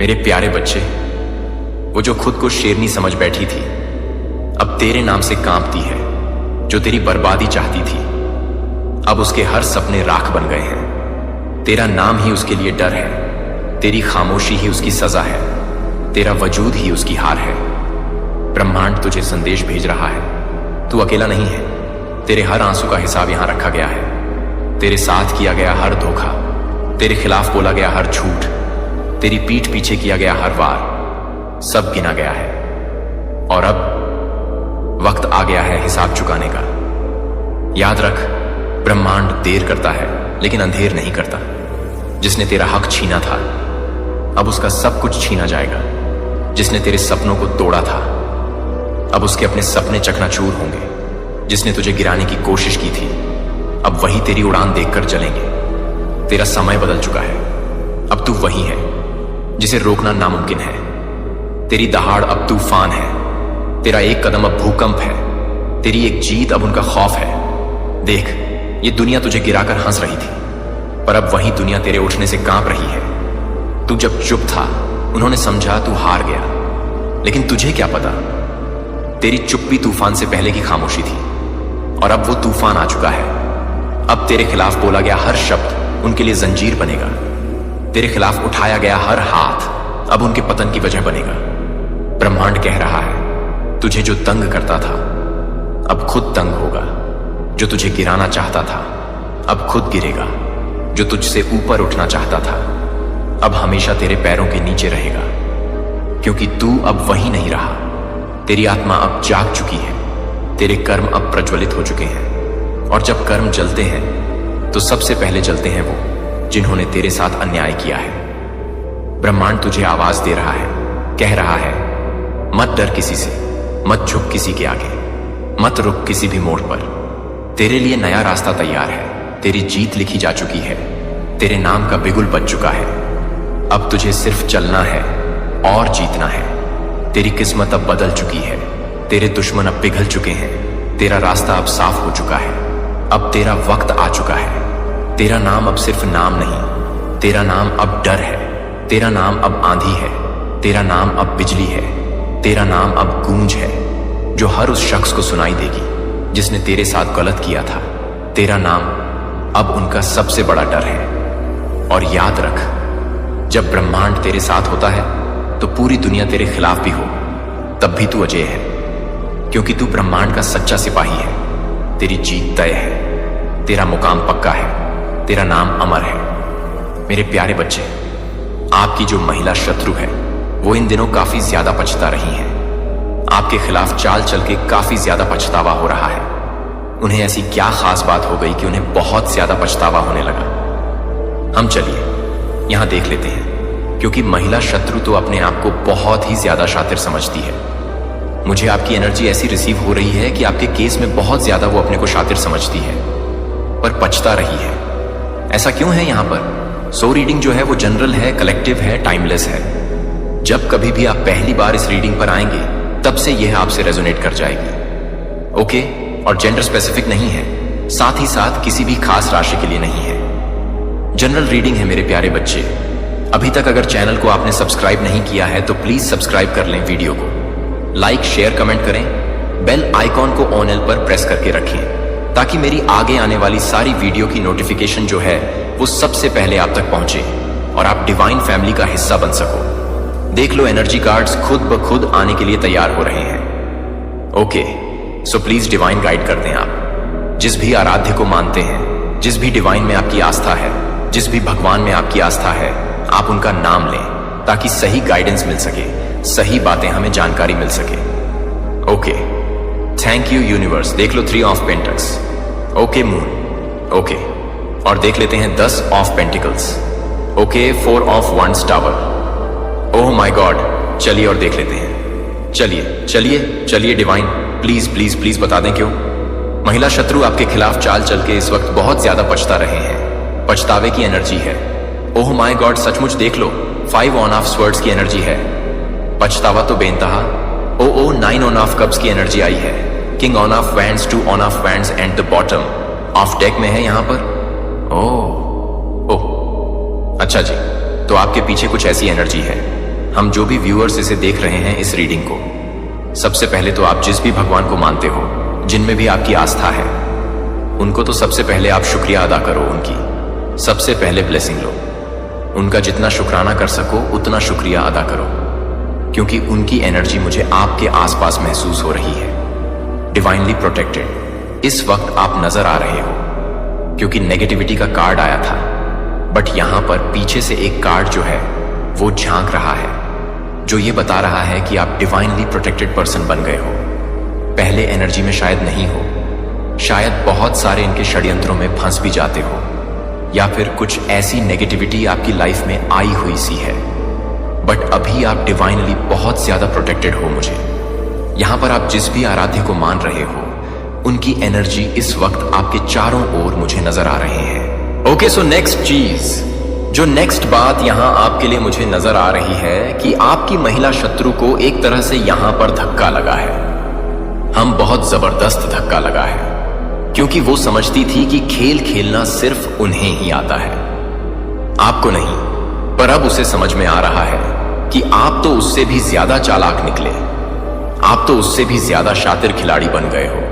मेरे प्यारे बच्चे, वो जो खुद को शेरनी समझ बैठी थी अब तेरे नाम से कांपती है। जो तेरी बर्बादी चाहती थी अब उसके हर सपने राख बन गए हैं। तेरा नाम ही उसके लिए डर है, तेरी खामोशी ही उसकी सजा है, तेरा वजूद ही उसकी हार है। ब्रह्मांड तुझे संदेश भेज रहा है, तू अकेला नहीं है। तेरे हर आंसू का हिसाब यहां रखा गया है। तेरे साथ किया गया हर धोखा, तेरे खिलाफ बोला गया हर झूठ, तेरी पीठ पीछे किया गया हर वार, सब गिना गया है। और अब वक्त आ गया है हिसाब चुकाने का। याद रख, ब्रह्मांड देर करता है लेकिन अंधेर नहीं करता। जिसने तेरा हक छीना था अब उसका सब कुछ छीना जाएगा। जिसने तेरे सपनों को तोड़ा था अब उसके अपने सपने चकनाचूर होंगे। जिसने तुझे गिराने की कोशिश की थी अब वही तेरी उड़ान देखकर जलेंगे। तेरा समय बदल चुका है, अब तू वही है जिसे रोकना नामुमकिन है। तेरी दहाड़ अब तूफान है, तेरा एक कदम अब भूकंप है, तेरी एक जीत अब उनका खौफ है। देख, ये दुनिया तुझे गिराकर हंस रही थी पर अब वही दुनिया तेरे उठने से कांप रही है। तू जब चुप था उन्होंने समझा तू हार गया, लेकिन तुझे क्या पता तेरी चुप्पी तूफान से पहले की खामोशी थी। और अब वो तूफान आ चुका है। अब तेरे खिलाफ बोला गया हर शब्द उनके लिए जंजीर बनेगा। तेरे खिलाफ उठाया गया हर हाथ अब उनके पतन की वजह बनेगा। ब्रह्मांड कह रहा है, तुझे जो तंग करता था अब खुद तंग होगा। जो तुझे गिराना चाहता था अब खुद गिरेगा। जो तुझसे ऊपर उठना चाहता था अब हमेशा तेरे पैरों के नीचे रहेगा। क्योंकि तू अब वही नहीं रहा। तेरी आत्मा अब जाग चुकी है, तेरे कर्म अब प्रज्वलित हो चुके हैं। और जब कर्म जलते हैं तो सबसे पहले जलते हैं वो जिन्होंने तेरे साथ अन्याय किया है। ब्रह्मांड तुझे आवाज दे रहा है, कह रहा है, मत डर किसी से, मत झुक किसी के आगे, मत रुक किसी भी मोड़ पर। तेरे लिए नया रास्ता तैयार है, तेरी जीत लिखी जा चुकी है, तेरे नाम का बिगुल बज चुका है। अब तुझे सिर्फ चलना है और जीतना है। तेरी किस्मत अब बदल चुकी है, तेरे दुश्मन अब पिघल चुके हैं, तेरा रास्ता अब साफ हो चुका है। अब तेरा वक्त आ चुका है। तेरा नाम अब सिर्फ नाम नहीं, तेरा नाम अब डर है, तेरा नाम अब आंधी है, तेरा नाम अब बिजली है, तेरा नाम अब गूंज है जो हर उस शख्स को सुनाई देगी जिसने तेरे साथ गलत किया था। तेरा नाम अब उनका सबसे बड़ा डर है। और याद रख, जब ब्रह्मांड तेरे साथ होता है तो पूरी दुनिया तेरे खिलाफ भी हो तब भी तू अजय है, क्योंकि तू ब्रह्मांड का सच्चा सिपाही है। तेरी जीत तय है, तेरा मुकाम पक्का है, तेरा नाम अमर है। मेरे प्यारे बच्चे, आपकी जो महिला शत्रु है वो इन दिनों काफी ज्यादा पछता रही है। आपके खिलाफ चाल चल के काफी ज्यादा पछतावा हो रहा है। उन्हें ऐसी क्या खास बात हो गई कि उन्हें बहुत ज्यादा पछतावा होने लगा। हम चलिए यहां देख लेते हैं, क्योंकि महिला शत्रु तो अपने आप को बहुत ही ज्यादा शातिर समझती है। मुझे आपकी एनर्जी ऐसी रिसीव हो रही है कि आपके केस में बहुत ज्यादा वो अपने को शातिर समझती है पर पछता रही है। ऐसा क्यों है यहाँ पर? सो रीडिंग जो है वो जनरल है, कलेक्टिव है, टाइमलेस है। जब कभी भी आप पहली बार इस रीडिंग पर आएंगे तब से यह आपसे रेजोनेट कर जाएगी। ओके? और जेंडर स्पेसिफिक नहीं है, साथ ही साथ किसी भी खास राशि के लिए नहीं है। जनरल रीडिंग है मेरे प्यारे बच्चे। अभी तक अगर चैनल को आपने सब्सक्राइब नहीं किया है तो प्लीज सब्सक्राइब कर लें, वीडियो को लाइक शेयर कमेंट करें, बेल आइकॉन को ऑन एल पर प्रेस करके रखें ताकि मेरी आगे आने वाली सारी वीडियो की नोटिफिकेशन जो है वो सबसे पहले आप तक पहुंचे और आप डिवाइन फैमिली का हिस्सा बन सको। देख लो, एनर्जी कार्ड्स खुद ब खुद आने के लिए तैयार हो रहे हैं। Okay, so please divine guide कर दें। आप जिस भी आराध्य को मानते हैं, जिस भी डिवाइन में आपकी आस्था है, जिस भी भगवान में आपकी आस्था है, आप उनका नाम लें ताकि सही गाइडेंस मिल सके, सही बातें हमें जानकारी मिल सके। Okay, thank you universe. देख लो 3 of pentacles. Okay moon. Okay, और देख लेते हैं 10 of pentacles. Okay, 4 of wands tower. Oh my god, चलिए और देख लेते हैं। चलिए चलिए चलिए डिवाइन, प्लीज प्लीज प्लीज बता दें क्यों महिला शत्रु आपके खिलाफ चाल चल के इस वक्त बहुत ज्यादा पछता रहे हैं। पछतावे की एनर्जी है। ओह माय गॉड, सचमुच देख लो, 5 ऑन ऑफ स्वर्ड्स की एनर्जी है। पछतावा तो बेनतहा। ओ 9 ऑन ऑफ कप्स की एनर्जी आई है। King on off wands, 2 on off wands and the bottom of deck में है यहां पर। ओह अच्छा जी, तो आपके पीछे कुछ ऐसी एनर्जी है हम जो भी व्यूअर्स इसे देख रहे हैं इस रीडिंग को, सबसे पहले तो आप जिस भी भगवान को मानते हो, जिनमें भी आपकी आस्था है, उनको तो सबसे पहले आप शुक्रिया अदा करो। उनकी सबसे पहले ब्लेसिंग लो। उनका जितना शुक्राना कर सको उतना शुक्रिया अदा करो, क्योंकि उनकी एनर्जी मुझे आपके आसपास महसूस हो रही है। डिवाइनली प्रोटेक्टेड इस वक्त आप नजर आ रहे हो, क्योंकि नेगेटिविटी का कार्ड आया था, बट यहां पर पीछे से एक कार्ड जो है वो झांक रहा है, जो ये बता रहा है कि आप डिवाइनली प्रोटेक्टेड पर्सन बन गए हो। पहले एनर्जी में शायद नहीं हो, शायद बहुत सारे इनके षड्यंत्रों में फंस भी जाते हो, या फिर कुछ ऐसी नेगेटिविटी आपकी लाइफ में आई हुई सी है, बट अभी आप डिवाइनली बहुत ज्यादा प्रोटेक्टेड हो। मुझे यहां पर आप जिस भी आराध्य को मान रहे हो, उनकी एनर्जी इस वक्त आपके चारों ओर मुझे नजर आ रहे हैं। ओके, सो नेक्स्ट चीज, जो नेक्स्ट बात यहां आपके लिए मुझे नजर आ रही है कि आपकी महिला शत्रु को एक तरह से यहां पर धक्का लगा है। हम बहुत जबरदस्त धक्का लगा है, क्योंकि वो समझती थी कि खेल खेलना सिर्फ उन्हें ही आता है, आपको नहीं। पर अब उसे समझ में आ रहा है कि आप तो उससे भी ज्यादा चालाक निकले, आप तो उससे भी ज्यादा शातिर खिलाड़ी बन गए हो।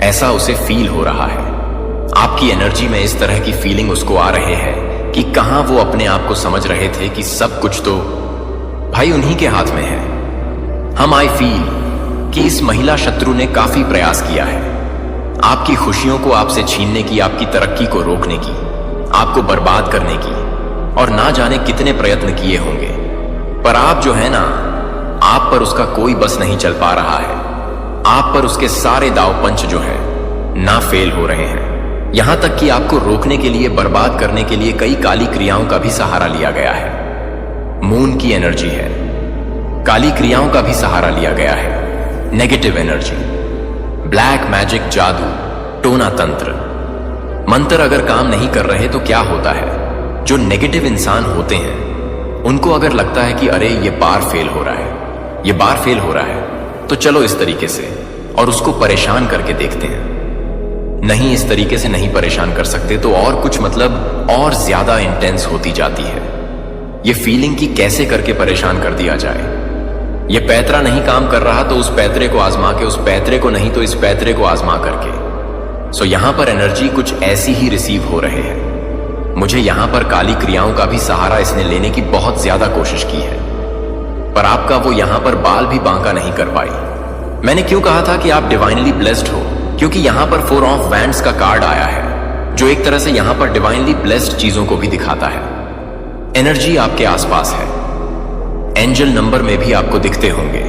ऐसा उसे फील हो रहा है। आपकी एनर्जी में इस तरह की फीलिंग उसको आ रहे हैं कि कहां वो अपने आप को समझ रहे थे कि सब कुछ तो भाई उन्हीं के हाथ में है। हम आई फील कि इस महिला शत्रु ने काफी प्रयास किया है, आपकी खुशियों को आपसे छीनने की, आपकी तरक्की को रोकने की, आपको बर्बाद करने की, और ना जाने कितने प्रयत्न किए होंगे। पर आप जो है ना, आप पर उसका कोई बस नहीं चल पा रहा है। आप पर उसके सारे दाव पंच जो है ना फेल हो रहे हैं। यहां तक कि आपको रोकने के लिए, बर्बाद करने के लिए कई काली क्रियाओं का भी सहारा लिया गया है। मून की एनर्जी है, काली क्रियाओं का भी सहारा लिया गया है। नेगेटिव एनर्जी, ब्लैक मैजिक, जादू, टोना तंत्र, मंत्र अगर काम नहीं कर रहे तो क्या होता है, जो नेगेटिव इंसान होते हैं उनको अगर लगता है कि अरे ये बार फेल हो रहा है, ये बार फेल हो रहा है, तो चलो इस तरीके से और उसको परेशान करके देखते हैं। नहीं, इस तरीके से नहीं परेशान कर सकते तो और कुछ, मतलब और ज्यादा इंटेंस होती जाती है ये फीलिंग कि कैसे करके परेशान कर दिया जाए। ये पैतरा नहीं काम कर रहा तो उस पैतरे को आजमा के, उस पैतरे को नहीं तो इस पैतरे को आजमा करके। सो यहां पर एनर्जी कुछ ऐसी ही रिसीव हो रहे हैं। मुझे यहां पर काली क्रियाओं का भी सहारा इसने लेने की बहुत ज्यादा कोशिश की है, पर आपका वो यहां पर बाल भी बांका नहीं कर पाई। मैंने क्यों कहा था कि आप डिवाइनली ब्लेस्ड हो, क्योंकि यहां पर 4 ऑफ वैंड्स का कार्ड आया है, जो एक तरह से यहां पर डिवाइनली ब्लेस्ड चीजों को भी दिखाता है। एनर्जी आपके आसपास है। एंजल नंबर में भी आपको दिखते होंगे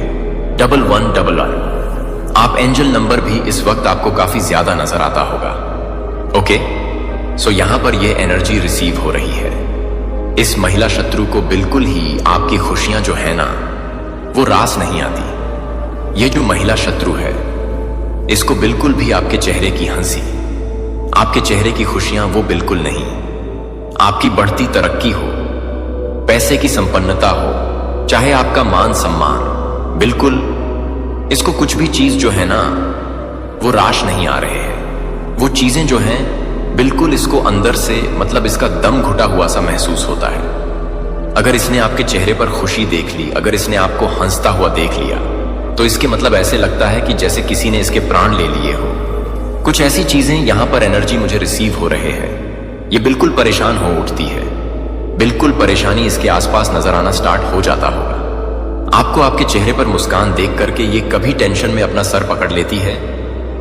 1111। आप एंजल नंबर भी इस वक्त आपको काफी ज्यादा नजर आता होगा। ओके, सो यहां पर यह एनर्जी रिसीव हो रही है। इस महिला शत्रु को बिल्कुल ही आपकी खुशियां जो है ना, वो रास नहीं आती। ये जो महिला शत्रु है, इसको बिल्कुल भी आपके चेहरे की हंसी, आपके चेहरे की खुशियां वो बिल्कुल नहीं। आपकी बढ़ती तरक्की हो, पैसे की संपन्नता हो, चाहे आपका मान सम्मान, बिल्कुल इसको कुछ भी चीज जो है ना वो राश नहीं आ रहे हैं। वो चीजें जो हैं बिल्कुल इसको अंदर से, मतलब इसका दम घुटा हुआ सा महसूस होता है। अगर इसने आपके चेहरे पर खुशी देख ली, अगर इसने आपको हंसता हुआ देख लिया, तो इसके मतलब ऐसे लगता है कि जैसे किसी ने इसके प्राण ले लिए हो। कुछ ऐसी चीजें यहां पर एनर्जी मुझे रिसीव हो रहे हैं। ये बिल्कुल परेशान हो उठती है, बिल्कुल परेशानी इसके आसपास नजर आना स्टार्ट हो जाता होगा। आपको आपके चेहरे पर मुस्कान देख करके ये कभी टेंशन में अपना सर पकड़ लेती है,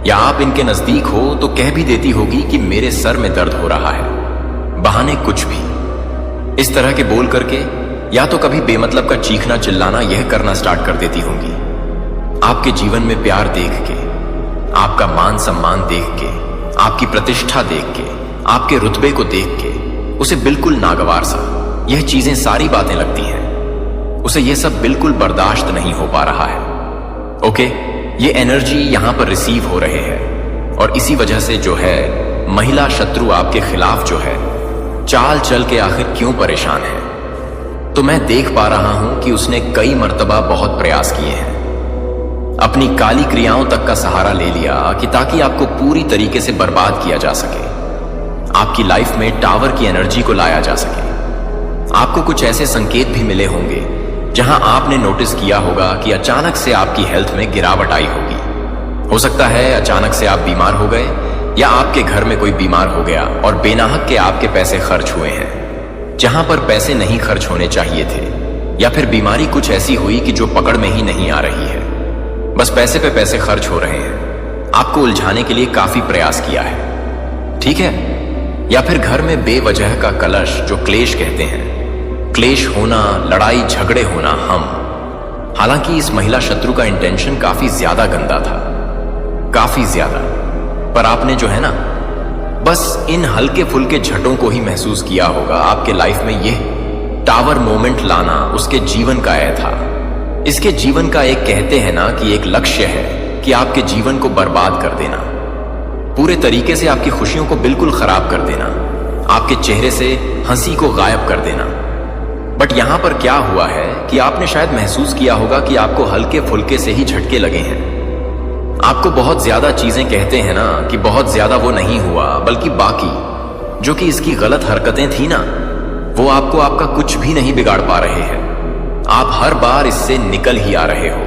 या आप इनके नजदीक हो तो कह भी देती होगी कि मेरे सर में दर्द हो रहा है। बहाने कुछ भी इस तरह के बोल करके, या तो कभी बेमतलब का चीखना चिल्लाना यह करना स्टार्ट कर देती होंगी। आपके जीवन में प्यार देख के, आपका मान सम्मान देख के, आपकी प्रतिष्ठा देख के, आपके रुतबे को देख के उसे बिल्कुल नागवार सा यह चीजें सारी बातें लगती हैं। उसे यह सब बिल्कुल बर्दाश्त नहीं हो पा रहा है। ओके, ये एनर्जी यहां पर रिसीव हो रहे हैं, और इसी वजह से जो है महिला शत्रु आपके खिलाफ जो है चाल चल के आखिर क्यों परेशान है, तो मैं देख पा रहा हूं कि उसने कई मर्तबा बहुत प्रयास किए हैं। अपनी काली क्रियाओं तक का सहारा ले लिया कि ताकि आपको पूरी तरीके से बर्बाद किया जा सके, आपकी लाइफ में टावर की एनर्जी को लाया जा सके। आपको कुछ ऐसे संकेत भी मिले होंगे जहां आपने नोटिस किया होगा कि अचानक से आपकी हेल्थ में गिरावट आई होगी। हो सकता है अचानक से आप बीमार हो गए, या आपके घर में कोई बीमार हो गया और बेनाहक के आपके पैसे खर्च हुए हैं जहां पर पैसे नहीं खर्च होने चाहिए थे, या फिर बीमारी कुछ ऐसी हुई कि जो पकड़ में ही नहीं आ रही है, बस पैसे पे पैसे खर्च हो रहे हैं। आपको उलझाने के लिए काफी प्रयास किया है, ठीक है? या फिर घर में बेवजह का कलश, जो क्लेश कहते हैं, क्लेश होना, लड़ाई झगड़े होना। हालांकि इस महिला शत्रु का इंटेंशन काफी ज्यादा गंदा था, काफी ज्यादा, पर आपने जो है ना, बस इन हल्के फुल्के झटों को ही महसूस किया होगा। आपके लाइफ में यह टावर मोमेंट लाना उसके जीवन का यह था। इसके जीवन का एक, कहते हैं ना कि एक लक्ष्य है कि आपके जीवन को बर्बाद कर देना, पूरे तरीके से आपकी खुशियों को बिल्कुल खराब कर देना, आपके चेहरे से हंसी को गायब कर देना। बट यहां पर क्या हुआ है कि आपने शायद महसूस किया होगा कि आपको हल्के फुल्के से ही झटके लगे हैं। आपको बहुत ज्यादा चीजें, कहते हैं ना कि बहुत ज्यादा वो नहीं हुआ, बल्कि बाकी जो कि इसकी गलत हरकतें थी ना, वो आपको आपका कुछ भी नहीं बिगाड़ पा रहे हैं। आप हर बार इससे निकल ही आ रहे हो।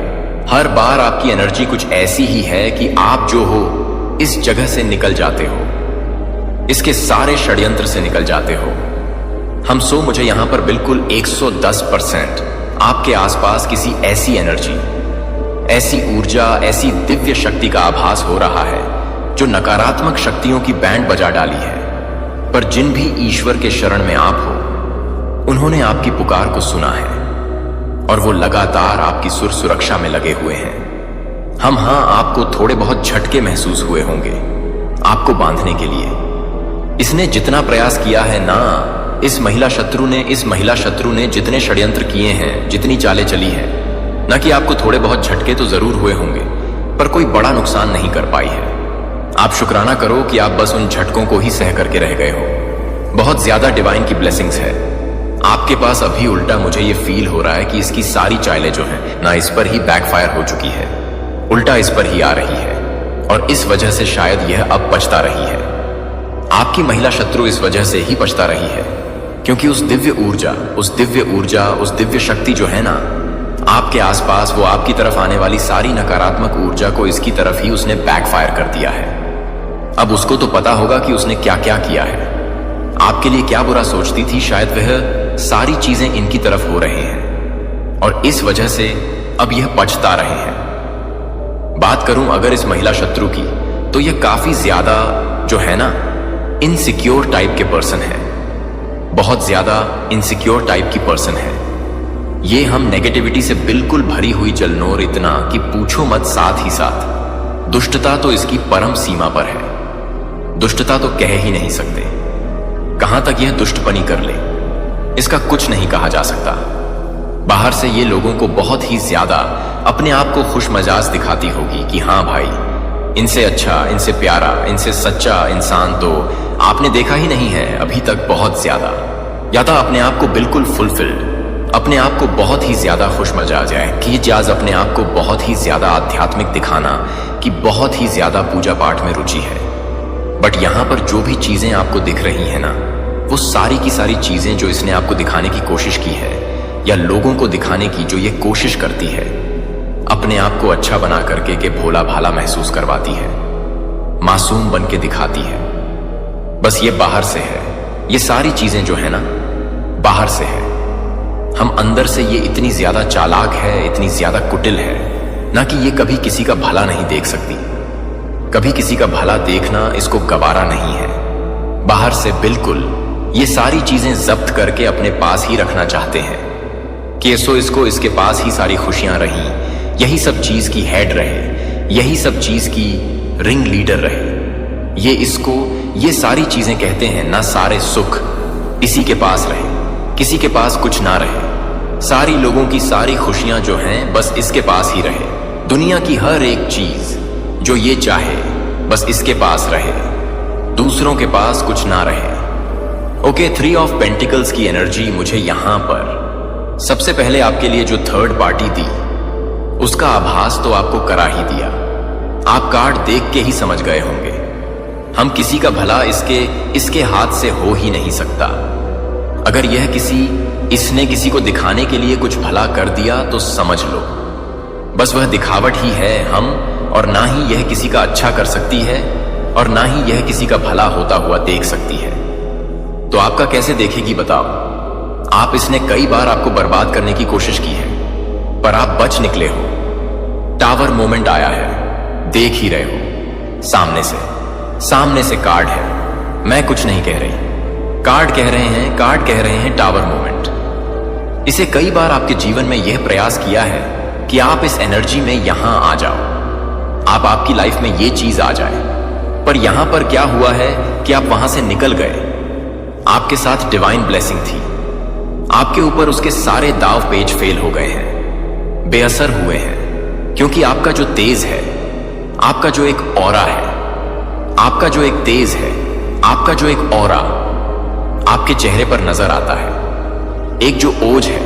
हर बार आपकी एनर्जी कुछ ऐसी ही है कि आप जो हो इस जगह से निकल जाते हो, इसके सारे षड्यंत्र से निकल जाते हो। मुझे यहां पर बिल्कुल 110% आपके आसपास किसी ऐसी एनर्जी, ऐसी ऊर्जा, ऐसी दिव्य शक्ति का आभास हो रहा है जो नकारात्मक शक्तियों की बैंड बजा डाली है। पर जिन भी ईश्वर के शरण में आप हो, उन्होंने आपकी पुकार को सुना है और वो लगातार आपकी सुरक्षा में लगे हुए हैं। आपको थोड़े बहुत झटके महसूस हुए होंगे आपको बांधने के लिए। इसने जितना प्रयास किया है ना, इस महिला शत्रु ने जितने षड्यंत्र किए हैं, जितनी चालें चली है ना, कि आपको थोड़े बहुत झटके तो जरूर हुए होंगे, पर कोई बड़ा नुकसान नहीं कर पाई है। आप शुक्राना करो कि आप बस उन झटकों को ही सह करके रह गए हो। बहुत ज्यादा डिवाइन की ब्लेसिंग्स है आपके पास। अभी उल्टा मुझे ये फील हो रहा है कि इसकी सारी चालें जो हैं ना, इस पर ही बैकफायर हो चुकी है, उल्टा इस पर ही आ रही है, और इस वजह से शायद यह अब पछता रही है। आपकी महिला शत्रु इस वजह से ही पछता रही है क्योंकि उस दिव्य ऊर्जा, उस दिव्य शक्ति जो है ना आपके आसपास, वो आपकी तरफ आने वाली सारी नकारात्मक ऊर्जा को इसकी तरफ ही उसने बैकफायर कर दिया है। अब उसको तो पता होगा कि उसने क्या क्या किया है, आपके लिए क्या बुरा सोचती थी, शायद वह सारी चीजें इनकी तरफ हो रहे हैं और इस वजह से अब यह पछता रहे हैं। बात करूं अगर इस महिला शत्रु की, तो यह काफी ज्यादा जो है ना इनसिक्योर टाइप के पर्सन है, बहुत ज्यादा इनसिक्योर टाइप की पर्सन है। ये नेगेटिविटी से बिल्कुल भरी हुई जलनोर, इतना कि पूछो मत। साथ ही साथ दुष्टता तो इसकी परम सीमा पर है। दुष्टता तो कह ही नहीं सकते, कहां तक यह दुष्टपनी कर ले इसका कुछ नहीं कहा जा सकता। बाहर से ये लोगों को बहुत ही ज्यादा अपने आप को खुश मजाज दिखाती होगी कि हाँ भाई, इनसे अच्छा, इनसे प्यारा, इनसे सच्चा इंसान तो आपने देखा ही नहीं है अभी तक। बहुत ज्यादा, या तो अपने आप को बिल्कुल फुलफिल्ड, अपने आप को बहुत ही ज्यादा खुश मजाज है कि जाज अपने आप को बहुत ही ज्यादा आध्यात्मिक दिखाना कि बहुत ही ज्यादा पूजा पाठ में रुचि है। बट यहां पर जो भी चीजें आपको दिख रही है ना, वो सारी की सारी चीजें जो इसने आपको दिखाने की कोशिश की है, या लोगों को दिखाने की जो ये कोशिश करती है, अपने आप को अच्छा बना करके के भोला भाला महसूस करवाती है, मासूम बन के दिखाती है। बस ये बाहर से है, ये सारी चीजें जो है ना बाहर से है। हम अंदर से ये इतनी ज्यादा चालाक है, इतनी ज्यादा कुटिल है ना, कि ये कभी किसी का भला नहीं देख सकती। कभी किसी का भला देखना इसको गवारा नहीं है। बाहर से बिल्कुल ये सारी चीजें जब्त करके अपने पास ही रखना चाहते हैं कि इसको इसके पास ही सारी खुशियां रही, यही सब चीज की हेड रहे, यही सब चीज की रिंग लीडर रहे। ये सारी चीजें कहते हैं ना, सारे सुख इसी के पास रहे, किसी के पास कुछ ना रहे। सारी लोगों की सारी खुशियां जो हैं बस इसके पास ही रहे। दुनिया की हर एक चीज जो ये चाहे बस इसके पास रहे, दूसरों के पास कुछ ना रहे। ओके, 3 ऑफ पेंटिकल्स की एनर्जी मुझे यहां पर सबसे पहले आपके लिए जो थर्ड पार्टी दी, उसका आभास तो आपको करा ही दिया। आप कार्ड देख के ही समझ गए होंगे। हम किसी का भला इसके हाथ से हो ही नहीं सकता। अगर यह किसी इसने किसी को दिखाने के लिए कुछ भला कर दिया तो समझ लो बस वह दिखावट ही है हम, और ना ही यह किसी का अच्छा कर सकती है और ना ही यह किसी का भला होता हुआ देख सकती है। तो आपका कैसे देखेगी बताओ? आप इसने कई बार आपको बर्बाद करने की कोशिश की है पर आप बच निकले हो। टावर मोमेंट आया है, देख ही रहे हो। सामने से कार्ड है, मैं कुछ नहीं कह रही। कार्ड कह रहे हैं टावर मोमेंट। इसे कई बार आपके जीवन में यह प्रयास किया है कि आप इस एनर्जी में यहां आ जाओ, आपकी लाइफ में यह चीज आ जाए, पर यहां पर क्या हुआ है कि आप वहां से निकल गए। आपके साथ डिवाइन ब्लेसिंग थी, आपके ऊपर उसके सारे दाव पेच फेल हो गए हैं, बेअसर हुए हैं, क्योंकि आपका जो तेज है, आपका जो एक ऑरा है, आपका जो एक तेज है, आपका जो एक ऑरा आपके चेहरे पर नजर आता है। एक जो ओज है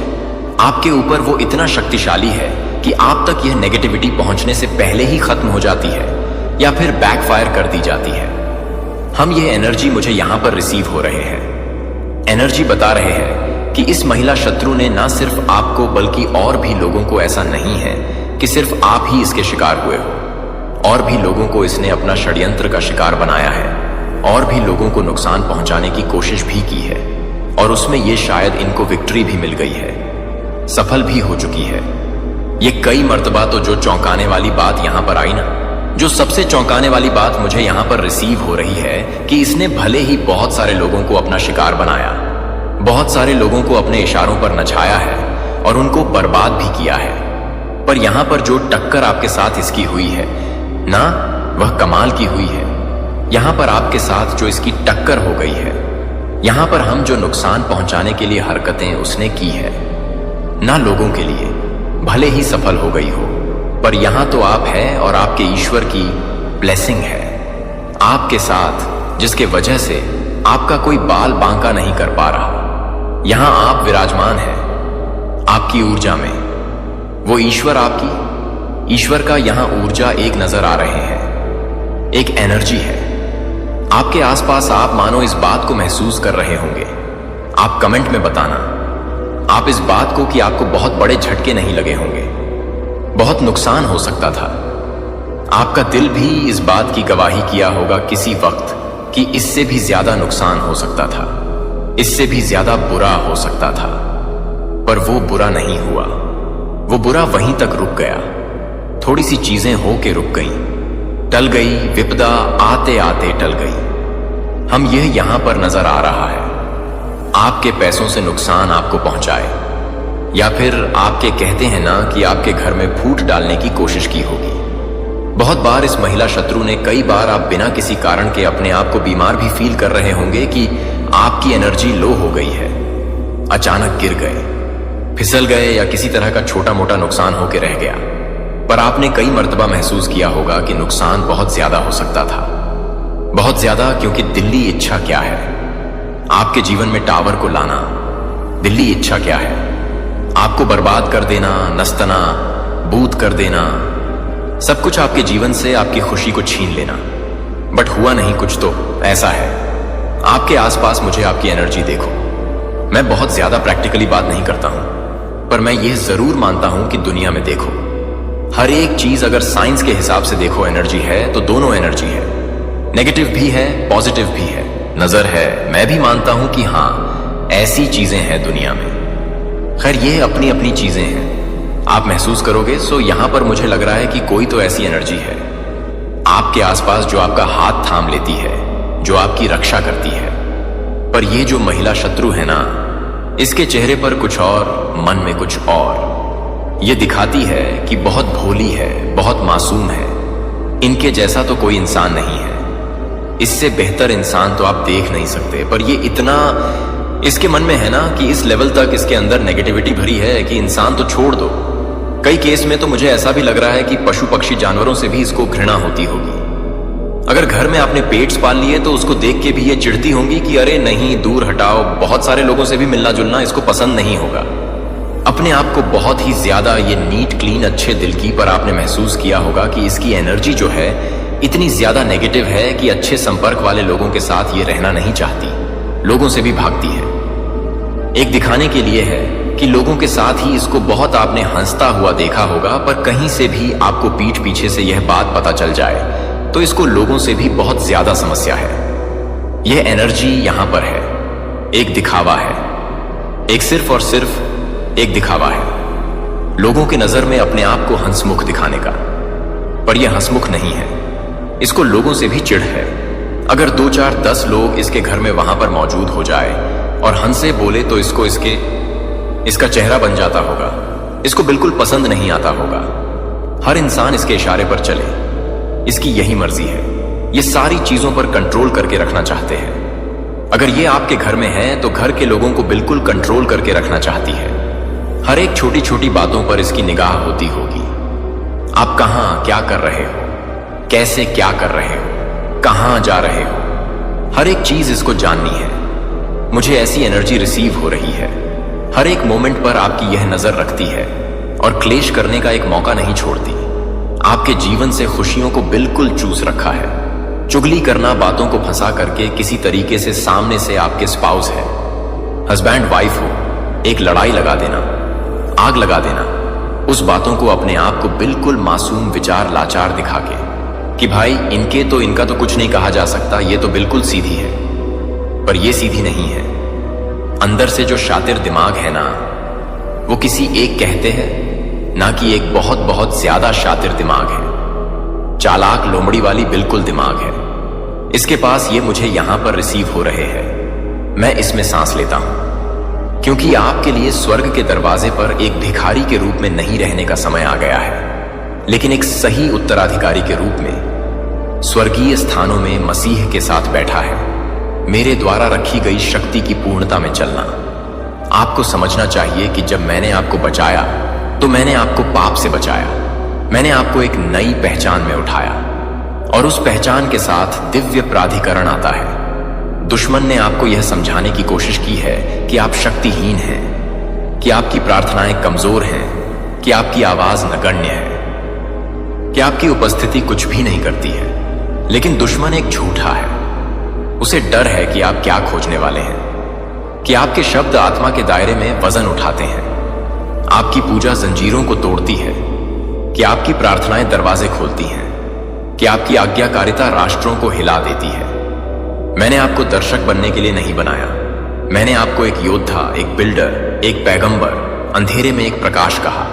आपके ऊपर, वो इतना शक्तिशाली है कि आप तक यह नेगेटिविटी पहुंचने से पहले ही खत्म हो जाती है या फिर बैकफायर कर दी जाती है। हम ये एनर्जी मुझे यहां पर रिसीव हो रहे हैं। एनर्जी बता रहे हैं कि इस महिला शत्रु ने ना सिर्फ आपको बल्कि और भी लोगों को, ऐसा नहीं है कि सिर्फ आप ही इसके शिकार हुए हो, और भी लोगों को इसने अपना षड्यंत्र का शिकार बनाया है, और भी लोगों को नुकसान पहुंचाने की कोशिश भी की है, और उसमें ये शायद इनको विक्ट्री भी मिल गई है, सफल भी हो चुकी है। ये कई मर्तबा तो जो चौंकाने वाली बात यहां पर आई ना, जो सबसे चौंकाने वाली बात मुझे यहां पर रिसीव हो रही है कि इसने भले ही बहुत सारे लोगों को अपना शिकार बनाया, बहुत सारे लोगों को अपने इशारों पर नचाया है और उनको बर्बाद भी किया है, पर यहां पर जो टक्कर आपके साथ इसकी हुई है ना, वह कमाल की हुई है। यहां पर आपके साथ जो इसकी टक्कर हो गई है, यहां पर हम जो नुकसान पहुंचाने के लिए हरकतें उसने की है ना, लोगों के लिए भले ही सफल हो गई हो, पर यहां तो आप है और आपके ईश्वर की ब्लेसिंग है आपके साथ, जिसके वजह से आपका कोई बाल बांका नहीं कर पा रहा। यहां आप विराजमान हैं आपकी ऊर्जा में, वो ईश्वर का यहां ऊर्जा एक नजर आ रहे हैं, एक एनर्जी है आपके आसपास। आप मानो इस बात को महसूस कर रहे होंगे। आप कमेंट में बताना आप इस बात को कि आपको बहुत बड़े झटके नहीं लगे होंगे, बहुत नुकसान हो सकता था। आपका दिल भी इस बात की गवाही किया होगा किसी वक्त कि इससे भी ज्यादा नुकसान हो सकता था, इससे भी ज्यादा बुरा हो सकता था, पर वो बुरा नहीं हुआ। वो बुरा वहीं तक रुक गया, थोड़ी सी चीजें हो के रुक गईं, टल गई विपदा आते आते टल गई। हम यह यहां पर नजर आ रहा है, आपके पैसों से नुकसान आपको पहुंचाए, या फिर आपके कहते हैं ना कि आपके घर में फूट डालने की कोशिश की होगी। बहुत बार इस महिला शत्रु ने, कई बार आप बिना किसी कारण के अपने आप को बीमार भी फील कर रहे होंगे कि आपकी एनर्जी लो हो गई है, अचानक गिर गए, फिसल गए, या किसी तरह का छोटा मोटा नुकसान होकर रह गया। पर आपने कई मर्तबा महसूस किया होगा कि नुकसान बहुत ज्यादा हो सकता था, बहुत ज्यादा, क्योंकि दिल्ली इच्छा क्या है? आपके जीवन में टावर को लाना। दिल्ली इच्छा क्या है? आपको बर्बाद कर देना, नस्तना, बूत कर देना, सब कुछ आपके जीवन से आपकी खुशी को छीन लेना। बट हुआ नहीं कुछ, तो ऐसा है आपके आसपास। मुझे आपकी एनर्जी देखो। मैं बहुत ज्यादा प्रैक्टिकली बात नहीं करता हूं, पर मैं यह जरूर मानता हूं कि दुनिया में देखो, हर एक चीज अगर साइंस के हिसाब से देखो एनर्जी है, तो दोनों एनर्जी है, नेगेटिव भी है पॉजिटिव भी है। नजर है, मैं भी मानता हूं कि हां ऐसी चीजें हैं दुनिया में। खैर ये अपनी अपनी चीजें हैं, आप महसूस करोगे। सो यहां पर मुझे लग रहा है कि कोई तो ऐसी एनर्जी है आपके आसपास जो आपका हाथ थाम लेती है, जो आपकी रक्षा करती है। पर ये जो महिला शत्रु है ना, इसके चेहरे पर कुछ और, मन में कुछ और। ये दिखाती है कि बहुत भोली है, बहुत मासूम है, इनके जैसा तो कोई इंसान नहीं है, इससे बेहतर इंसान तो आप देख नहीं सकते। पर ये इतना इसके मन में है ना कि इस लेवल तक इसके अंदर नेगेटिविटी भरी है कि इंसान तो छोड़ दो, कई केस में तो मुझे ऐसा भी लग रहा है कि पशु पक्षी जानवरों से भी इसको घृणा होती होगी। अगर घर में आपने पेट्स पाल लिए तो उसको देख के भी ये चिढ़ती होंगी कि अरे नहीं, दूर हटाओ, बहुत सारे लोगों से भी मिलना जुलना इसको पसंद नहीं होगा। अपने आप को बहुत ही ज्यादा ये नीट क्लीन अच्छे दिल की, पर आपने महसूस किया होगा कि इसकी एनर्जी जो है इतनी ज्यादा नेगेटिव है कि अच्छे संपर्क वाले लोगों के साथ ये रहना नहीं चाहती, लोगों से भी भागती है। एक दिखाने के लिए है कि लोगों के साथ ही इसको बहुत आपने हंसता हुआ देखा होगा, पर कहीं से भी आपको पीठ पीछे से यह बात पता चल जाए तो इसको लोगों से भी बहुत ज्यादा समस्या है। यह एनर्जी यहां पर है, एक दिखावा है, एक सिर्फ और सिर्फ एक दिखावा है, लोगों की नजर में अपने आप को हंसमुख दिखाने का। पर यह हंसमुख नहीं है, इसको लोगों से भी चिढ़ है। अगर 2 4 10 लोग इसके घर में वहां पर मौजूद हो जाए और हंसे बोले तो इसको इसका चेहरा बन जाता होगा, इसको बिल्कुल पसंद नहीं आता होगा। हर इंसान इसके इशारे पर चले, इसकी यही मर्जी है। ये सारी चीजों पर कंट्रोल करके रखना चाहते हैं। अगर ये आपके घर में है तो घर के लोगों को बिल्कुल कंट्रोल करके रखना चाहती है। हर एक छोटी छोटी बातों पर इसकी निगाह होती होगी। आप कहां क्या कर रहे हो, कैसे क्या कर रहे हो, कहां जा रहे हो, हर एक चीज इसको जाननी है। मुझे ऐसी एनर्जी रिसीव हो रही है। हर एक मोमेंट पर आपकी यह नजर रखती है और क्लेश करने का एक मौका नहीं छोड़ती। आपके जीवन से खुशियों को बिल्कुल चूस रखा है। चुगली करना, बातों को फंसा करके किसी तरीके से सामने से आपके स्पाउस है, हस्बैंड वाइफ हो, एक लड़ाई लगा देना, आग लगा देना, उस बातों को अपने आप को बिल्कुल मासूम विचार लाचार दिखा के कि भाई इनका तो कुछ नहीं कहा जा सकता, ये तो बिल्कुल सीधी है। पर ये सीधी नहीं है। अंदर से जो शातिर दिमाग है ना, वो किसी एक कहते हैं ना कि एक बहुत बहुत ज्यादा शातिर दिमाग है, चालाक लोमड़ी वाली बिल्कुल दिमाग है। इसके पास ये मुझे यहां पर रिसीव हो रहे हैं। मैं इसमें सांस लेता हूं क्योंकि आपके लिए स्वर्ग के दरवाजे पर एक भिखारी के रूप में नहीं रहने का समय आ गया है, लेकिन एक सही उत्तराधिकारी के रूप में स्वर्गीय स्थानों में मसीह के साथ बैठा है। मेरे द्वारा रखी गई शक्ति की पूर्णता में चलना। आपको समझना चाहिए कि जब मैंने आपको बचाया तो मैंने आपको पाप से बचाया। मैंने आपको एक नई पहचान में उठाया और उस पहचान के साथ दिव्य प्राधिकरण आता है। दुश्मन ने आपको यह समझाने की कोशिश की है कि आप शक्तिहीन हैं, कि आपकी प्रार्थनाएं कमजोर हैं, कि आपकी आवाज नगण्य है, कि आपकी उपस्थिति कुछ भी नहीं करती है। लेकिन दुश्मन एक झूठा है। उसे डर है कि आप क्या खोजने वाले हैं, कि आपके शब्द आत्मा के दायरे में वजन उठाते हैं, आपकी पूजा जंजीरों को तोड़ती है, कि आपकी प्रार्थनाएं दरवाजे खोलती हैं, कि आपकी आज्ञाकारिता राष्ट्रों को हिला देती है। मैंने आपको दर्शक बनने के लिए नहीं बनाया। मैंने आपको एक योद्धा, एक बिल्डर, एक पैगंबर, अंधेरे में एक प्रकाश कहा।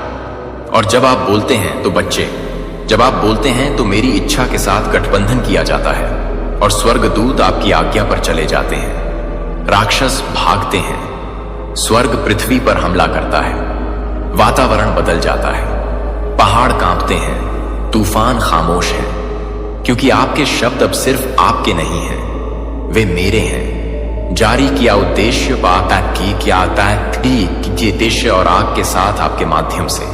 और जब आप बोलते हैं तो बच्चे, जब आप बोलते हैं तो मेरी इच्छा के साथ गठबंधन किया जाता है और स्वर्गदूत आपकी आज्ञा पर चले जाते हैं। राक्षस भागते हैं, स्वर्ग पृथ्वी पर हमला करता है, वातावरण बदल जाता है, पहाड़ कांपते हैं, तूफान खामोश है, क्योंकि आपके शब्द अब सिर्फ आपके नहीं हैं, वे मेरे हैं। जारी किया उद्देश्य उद्देश्य और आग के साथ आपके माध्यम से।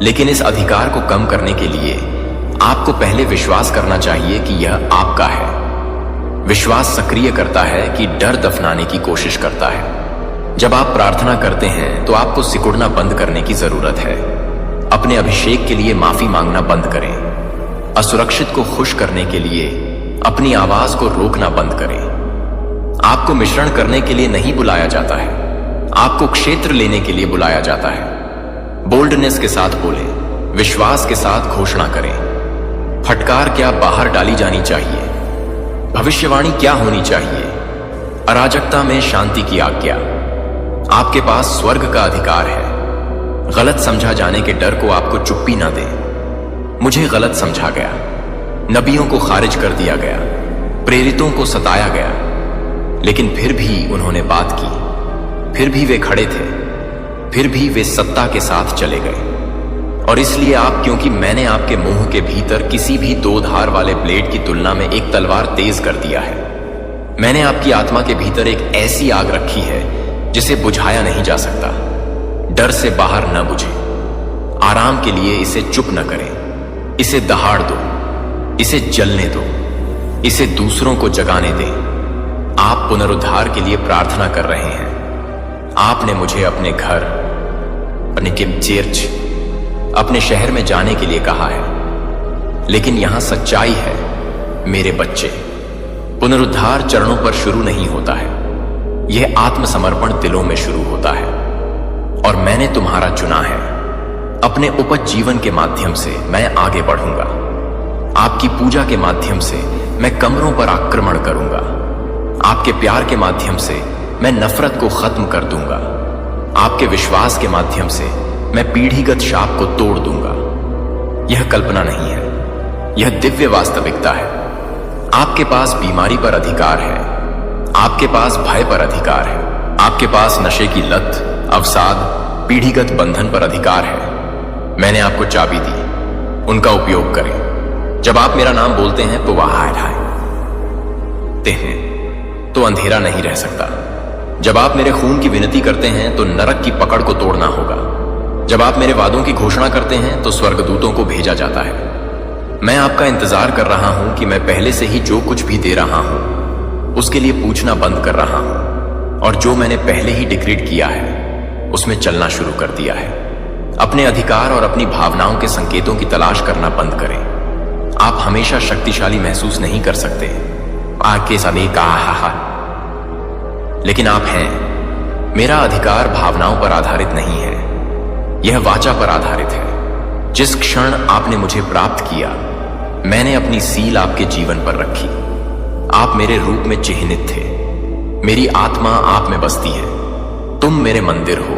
लेकिन इस अधिकार को कम करने के लिए आपको पहले विश्वास करना चाहिए कि यह आपका है। विश्वास सक्रिय करता है कि डर दफनाने की कोशिश करता है। जब आप प्रार्थना करते हैं तो आपको सिकुड़ना बंद करने की जरूरत है। अपने अभिषेक के लिए माफी मांगना बंद करें। असुरक्षित को खुश करने के लिए अपनी आवाज को रोकना बंद करें। आपको मिश्रण करने के लिए नहीं बुलाया जाता है, आपको क्षेत्र लेने के लिए बुलाया जाता है। बोल्डनेस के साथ बोलें, विश्वास के साथ घोषणा करें। फटकार क्या बाहर डाली जानी चाहिए, भविष्यवाणी क्या होनी चाहिए, अराजकता में शांति की आज्ञा। आपके पास स्वर्ग का अधिकार है। गलत समझा जाने के डर को आपको चुप्पी ना दें। मुझे गलत समझा गया, नबियों को खारिज कर दिया गया, प्रेरितों को सताया गया, लेकिन फिर भी उन्होंने बात की, फिर भी वे खड़े थे, फिर भी वे सत्ता के साथ चले गए। और इसलिए आप, क्योंकि मैंने आपके मुंह के भीतर किसी भी 2 धार वाले ब्लेड की तुलना में एक तलवार तेज कर दिया है। मैंने आपकी आत्मा के भीतर एक ऐसी आग रखी है जिसे बुझाया नहीं जा सकता। डर से बाहर न बुझे। आराम के लिए इसे चुप न करें, इसे दहाड़ दो, इसे जलने दो, इसे दूसरों को जगाने दें। आप पुनरुद्धार के लिए प्रार्थना कर रहे हैं। आपने मुझे अपने घर, अपने चर्च, अपने शहर में जाने के लिए कहा है, लेकिन यहां सच्चाई है मेरे बच्चे, पुनरुद्धार चरणों पर शुरू नहीं होता है। यह आत्मसमर्पण दिलों में शुरू होता है और मैंने तुम्हारा चुना है। अपने उपज जीवन के माध्यम से मैं आगे बढ़ूंगा। आपकी पूजा के माध्यम से मैं कमरों पर आक्रमण करूंगा। आपके प्यार के माध्यम से मैं नफरत को खत्म कर दूंगा। आपके विश्वास के माध्यम से मैं पीढ़ीगत शाप को तोड़ दूंगा। यह कल्पना नहीं है, यह दिव्य वास्तविकता है। आपके पास बीमारी पर अधिकार है, आपके पास भय पर अधिकार है, आपके पास नशे की लत, अवसाद, पीढ़ीगत बंधन पर अधिकार है। मैंने आपको चाबी दी, उनका उपयोग करें। जब आप मेरा नाम बोलते हैं तो वह हायते हैं तो अंधेरा नहीं रह सकता। जब आप मेरे खून की विनती करते हैं तो नरक की पकड़ को तोड़ना होगा। जब आप मेरे वादों की घोषणा करते हैं तो स्वर्गदूतों को भेजा जाता है। मैं आपका इंतजार कर रहा हूं कि मैं पहले से ही जो कुछ भी दे रहा हूं उसके लिए पूछना बंद कर रहा हूं, और जो मैंने पहले ही डिक्रीट किया है उसमें चलना शुरू कर दिया है। अपने अधिकार और अपनी भावनाओं के संकेतों की तलाश करना बंद करें। आप हमेशा शक्तिशाली महसूस नहीं कर सकते, आके सभी कहा, लेकिन आप हैं। मेरा अधिकार भावनाओं पर आधारित नहीं है, यह वाचा पर आधारित है। जिस क्षण आपने मुझे प्राप्त किया, मैंने अपनी सील आपके जीवन पर रखी। आप मेरे रूप में चिह्नित थे। मेरी आत्मा आप में बसती है। तुम मेरे मंदिर हो।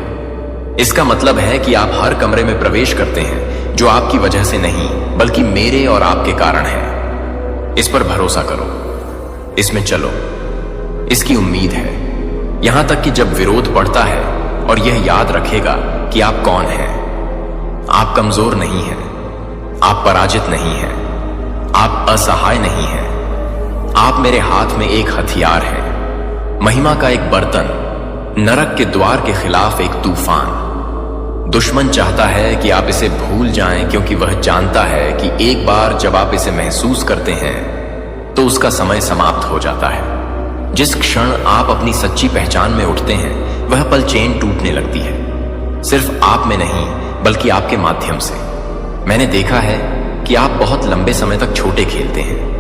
इसका मतलब है कि आप हर कमरे में प्रवेश करते हैं जो आपकी वजह से नहीं बल्कि मेरे और आपके कारण है। इस पर भरोसा करो, इसमें चलो, इसकी उम्मीद है। यहां तक कि जब विरोध बढ़ता है, और यह याद रखेगा कि आप कौन हैं। आप कमजोर नहीं हैं, आप पराजित नहीं हैं, आप असहाय नहीं हैं। आप मेरे हाथ में एक हथियार हैं, महिमा का एक बर्तन, नरक के द्वार के खिलाफ एक तूफान। दुश्मन चाहता है कि आप इसे भूल जाएं क्योंकि वह जानता है कि एक बार जब आप इसे महसूस करते हैं तो उसका समय समाप्त हो जाता है। जिस क्षण आप अपनी सच्ची पहचान में उठते हैं वह पल चेन टूटने लगती है, सिर्फ आप में नहीं बल्कि आपके माध्यम से। मैंने देखा है कि आप बहुत लंबे समय तक छोटे खेलते हैं।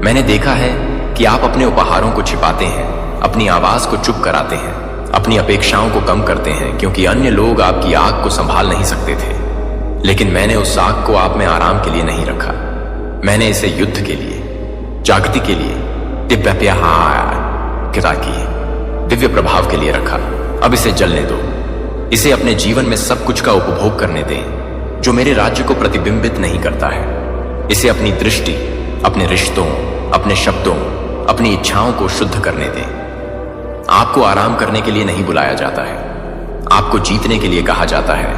मैंने देखा है कि आप अपने उपहारों को छिपाते हैं, अपनी आवाज को चुप कराते हैं, अपनी अपेक्षाओं को कम करते हैं क्योंकि अन्य लोग आपकी आग को संभाल नहीं सकते थे। लेकिन मैंने उस आग को आप में आराम के लिए नहीं रखा। मैंने इसे युद्ध के लिए, जागृति के लिए, दिव्य प्रभाव के लिए रखा। अब इसे जलने दो। इसे अपने जीवन में सब कुछ का उपभोग करने दें जो मेरे राज्य को प्रतिबिंबित नहीं करता है। इसे अपनी दृष्टि, अपने रिश्तों, अपने शब्दों, अपनी इच्छाओं को शुद्ध करने दें। आपको आराम करने के लिए नहीं बुलाया जाता है, आपको जीतने के लिए कहा जाता है,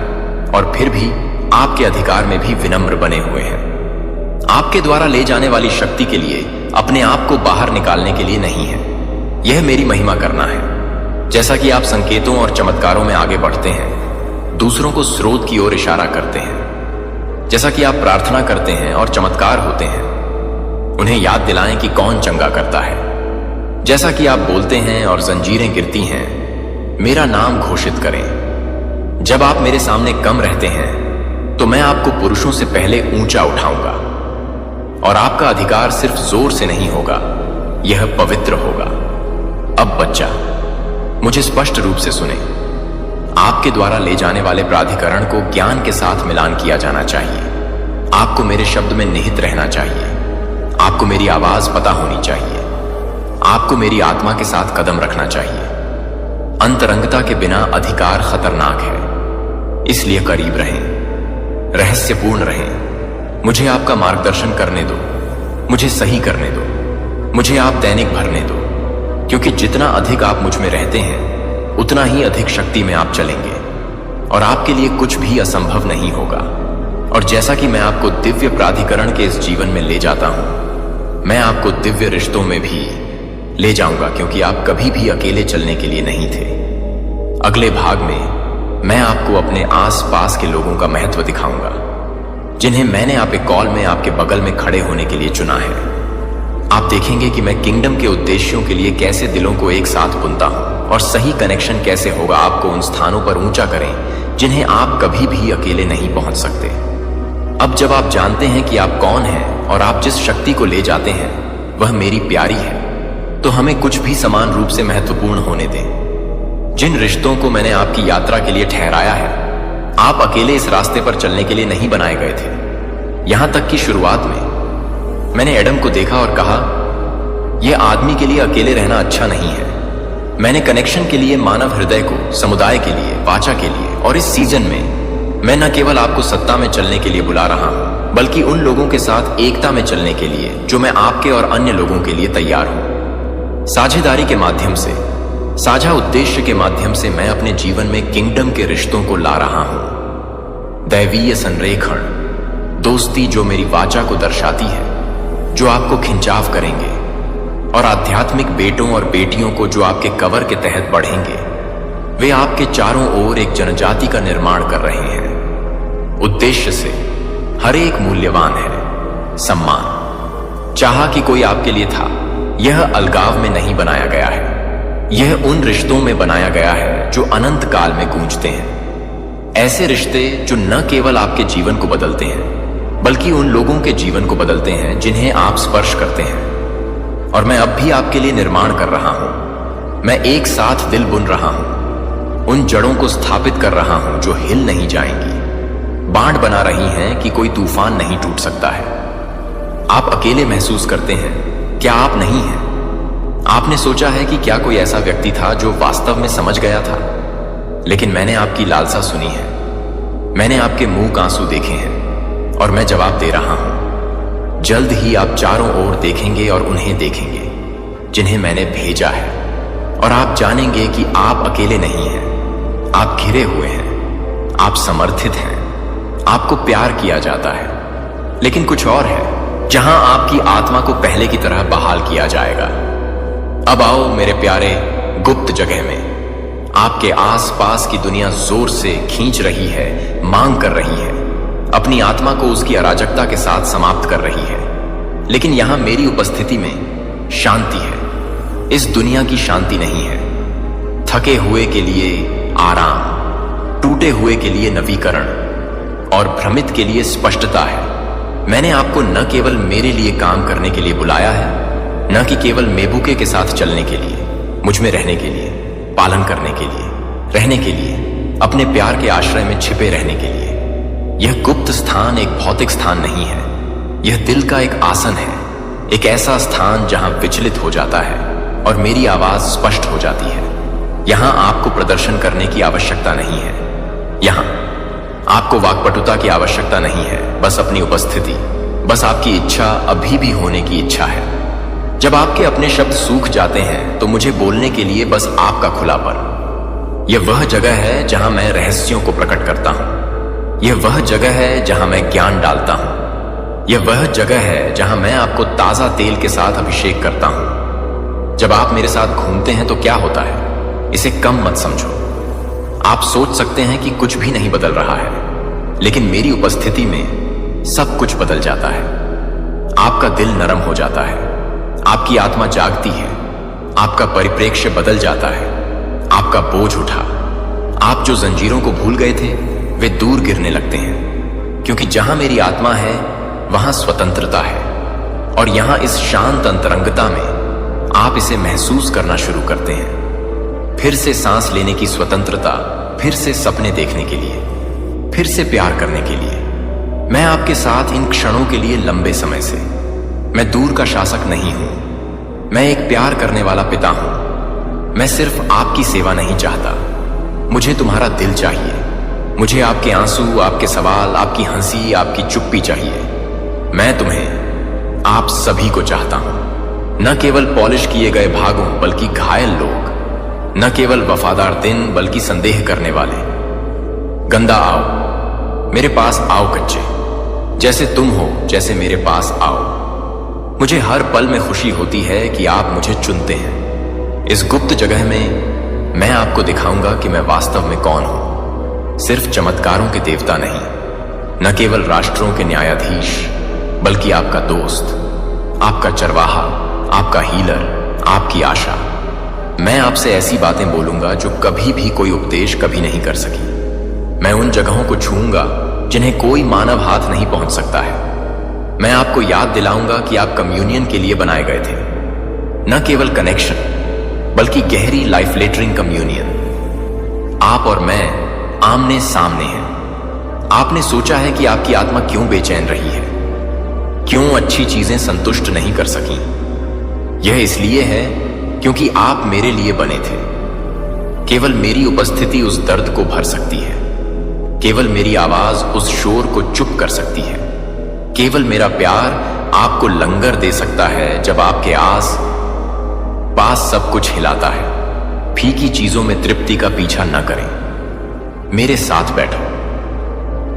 और फिर भी आपके अधिकार में भी विनम्र बने हुए हैं। आपके द्वारा ले जाने वाली शक्ति के लिए अपने आप को बाहर निकालने के लिए नहीं है। यह मेरी महिमा करना है। जैसा कि आप संकेतों और चमत्कारों में आगे बढ़ते हैं, दूसरों को स्रोत की ओर इशारा करते हैं। जैसा कि आप प्रार्थना करते हैं और चमत्कार होते हैं, उन्हें याद दिलाएं कि कौन चंगा करता है। जैसा कि आप बोलते हैं और जंजीरें गिरती हैं, मेरा नाम घोषित करें। जब आप मेरे सामने कम रहते हैं तो मैं आपको पुरुषों से पहले ऊंचा उठाऊंगा, और आपका अधिकार सिर्फ जोर से नहीं होगा, यह पवित्र होगा। अब बच्चा, मुझे स्पष्ट रूप से सुने। आपके द्वारा ले जाने वाले प्राधिकरण को ज्ञान के साथ मिलान किया जाना चाहिए। आपको मेरे शब्द में निहित रहना चाहिए। आपको मेरी आवाज पता होनी चाहिए। आपको मेरी आत्मा के साथ कदम रखना चाहिए। अंतरंगता के बिना अधिकार खतरनाक है, इसलिए करीब रहें, रहस्यपूर्ण रहें। मुझे आपका मार्गदर्शन करने दो, मुझे सही करने दो, मुझे आप दैनिक भरने दो, क्योंकि जितना अधिक आप मुझ में रहते हैं उतना ही अधिक शक्ति में आप चलेंगे, और आपके लिए कुछ भी असंभव नहीं होगा। और जैसा कि मैं आपको दिव्य प्राधिकरण के इस जीवन में ले जाता हूं, मैं आपको दिव्य रिश्तों में भी ले जाऊंगा, क्योंकि आप कभी भी अकेले चलने के लिए नहीं थे। अगले भाग में मैं आपको अपने आस पास के लोगों का महत्व दिखाऊंगा, जिन्हें मैंने आपके कॉल में आपके बगल में खड़े होने के लिए चुना है। आप देखेंगे कि मैं किंगडम के उद्देश्यों के लिए कैसे दिलों को एक साथ बुनता हूं, और सही कनेक्शन कैसे होगा आपको उन स्थानों पर ऊंचा करें जिन्हें आप कभी भी अकेले नहीं पहुंच सकते। अब जब आप जानते हैं कि आप कौन हैं और आप जिस शक्ति को ले जाते हैं वह मेरी प्यारी है, तो हमें कुछ भी समान रूप से महत्वपूर्ण होने दें। जिन रिश्तों को मैंने आपकी यात्रा के लिए ठहराया है, आप अकेले इस रास्ते पर चलने के लिए नहीं बनाए गए थे। यहां तक कि शुरुआत में मैंने एडम को देखा और कहा, यह आदमी के लिए अकेले रहना अच्छा नहीं है। मैंने कनेक्शन के लिए मानव हृदय को, समुदाय के लिए, वाचा के लिए, और इस सीजन में मैं न केवल आपको सत्ता में चलने के लिए बुला रहा हूं, बल्कि उन लोगों के साथ एकता में चलने के लिए जो मैं आपके और अन्य लोगों के लिए तैयार हूं। साझेदारी के माध्यम से, साझा उद्देश्य के माध्यम से मैं अपने जीवन में किंगडम के रिश्तों को ला रहा हूं। दैवीय संरेखण, दोस्ती जो मेरी वाचा को दर्शाती है, जो आपको खिंचाव करेंगे, और आध्यात्मिक बेटों और बेटियों को जो आपके कवर के तहत बढ़ेंगे। वे आपके चारों ओर एक जनजाति का निर्माण कर रहे हैं। उद्देश्य से हर एक मूल्यवान है। सम्मान, चाहा कि कोई आपके लिए था, यह अलगाव में नहीं बनाया गया है। यह उन रिश्तों में बनाया गया है जो अनंत काल में गूंजते हैं। ऐसे रिश्ते जो न केवल आपके जीवन को बदलते हैं, बल्कि उन लोगों के जीवन को बदलते हैं जिन्हें आप स्पर्श करते हैं। और मैं अब भी आपके लिए निर्माण कर रहा हूं। मैं एक साथ दिल बुन रहा हूं, उन जड़ों को स्थापित कर रहा हूं जो हिल नहीं जाएंगी, बांध बना रही हैं कि कोई तूफान नहीं टूट सकता है। आप अकेले महसूस करते हैं, क्या आप नहीं हैं? आपने सोचा है कि क्या कोई ऐसा व्यक्ति था जो वास्तव में समझ गया था? लेकिन मैंने आपकी लालसा सुनी है, मैंने आपके मुंह के आंसू देखे हैं, और मैं जवाब दे रहा हूं। जल्द ही आप चारों ओर देखेंगे और उन्हें देखेंगे जिन्हें मैंने भेजा है, और आप जानेंगे कि आप अकेले नहीं हैं। आप घिरे हुए हैं, आप समर्थित हैं, आपको प्यार किया जाता है। लेकिन कुछ और है जहां आपकी आत्मा को पहले की तरह बहाल किया जाएगा। अब आओ मेरे प्यारे गुप्त जगह में। आपके आसपास की दुनिया जोर से खींच रही है, मांग कर रही है, अपनी आत्मा को उसकी अराजकता के साथ समाप्त कर रही है। लेकिन यहां मेरी उपस्थिति में शांति है। इस दुनिया की शांति नहीं है। थके हुए के लिए आराम, टूटे हुए के लिए नवीकरण, और भ्रमित के लिए स्पष्टता है। मैंने आपको न केवल मेरे लिए काम करने के लिए बुलाया है, न कि केवल मेबुके के साथ चलने के लिए, मुझ में रहने के लिए, पालन करने के लिए, रहने के लिए, अपने प्यार के आश्रय में छिपे रहने के लिए। यह गुप्त स्थान एक भौतिक स्थान नहीं है, यह दिल का एक आसन है, एक ऐसा स्थान जहां विचलित हो जाता है और मेरी आवाज स्पष्ट हो जाती है। यहां आपको प्रदर्शन करने की आवश्यकता नहीं है, यहां आपको वाक्पटुता की आवश्यकता नहीं है, बस अपनी उपस्थिति, बस आपकी इच्छा, अभी भी होने की इच्छा है। जब आपके अपने शब्द सूख जाते हैं तो मुझे बोलने के लिए बस आपका खुलापन। यह वह जगह है जहां मैं रहस्यों को प्रकट करता हूं। यह वह जगह है जहां मैं ज्ञान डालता हूं। यह वह जगह है जहां मैं आपको ताजा तेल के साथ अभिषेक करता हूं। जब आप मेरे साथ घूमते हैं तो क्या होता है, इसे कम मत समझो। आप सोच सकते हैं कि कुछ भी नहीं बदल रहा है, लेकिन मेरी उपस्थिति में सब कुछ बदल जाता है। आपका दिल नरम हो जाता है, आपकी आत्मा जागती है, आपका परिप्रेक्ष्य बदल जाता है, आपका बोझ उठा। आप जो जंजीरों को भूल गए थे वे दूर गिरने लगते हैं, क्योंकि जहां मेरी आत्मा है वहां स्वतंत्रता है। और यहां इस शांत अंतरंगता में आप इसे महसूस करना शुरू करते हैं। फिर से सांस लेने की स्वतंत्रता, फिर से सपने देखने के लिए, फिर से प्यार करने के लिए। मैं आपके साथ इन क्षणों के लिए लंबे समय से। मैं दूर का शासक नहीं हूं, मैं एक प्यार करने वाला पिता हूं। मैं सिर्फ आपकी सेवा नहीं चाहता, मुझे तुम्हारा दिल चाहिए। मुझे आपके आंसू, आपके सवाल, आपकी हंसी, आपकी चुप्पी चाहिए। मैं तुम्हें, आप सभी को चाहता हूं, न केवल पॉलिश किए गए भागों बल्कि घायल लोग, न केवल वफादार दिन बल्कि संदेह करने वाले। गंदा आओ, मेरे पास आओ कच्चे, जैसे तुम हो, जैसे मेरे पास आओ। मुझे हर पल में खुशी होती है कि आप मुझे चुनते हैं। इस गुप्त जगह में मैं आपको दिखाऊंगा कि मैं वास्तव में कौन हूं। सिर्फ चमत्कारों के देवता नहीं, न केवल राष्ट्रों के न्यायाधीश, बल्कि आपका दोस्त, आपका चरवाहा, आपका हीलर, आपकी आशा। मैं आपसे ऐसी बातें बोलूंगा जो कभी भी कोई उपदेश कभी नहीं कर सकी। मैं उन जगहों को छूऊंगा जिन्हें कोई मानव हाथ नहीं पहुंच सकता है। मैं आपको याद दिलाऊंगा कि आप कम्युनियन के लिए बनाए गए थे। न केवल कनेक्शन बल्कि गहरी लाइफ लेटरिंग कम्युनियन। आप और मैं आमने सामने हैं। आपने सोचा है कि आपकी आत्मा क्यों बेचैन रही है, क्यों अच्छी चीजें संतुष्ट नहीं कर सकी। यह इसलिए है क्योंकि आप मेरे लिए बने थे। केवल मेरी उपस्थिति उस दर्द को भर सकती है, केवल मेरी आवाज उस शोर को चुप कर सकती है, केवल मेरा प्यार आपको लंगर दे सकता है जब आपके आस पास सब कुछ हिलाता है। फीकी चीजों में तृप्ति का पीछा न करें, मेरे साथ बैठो।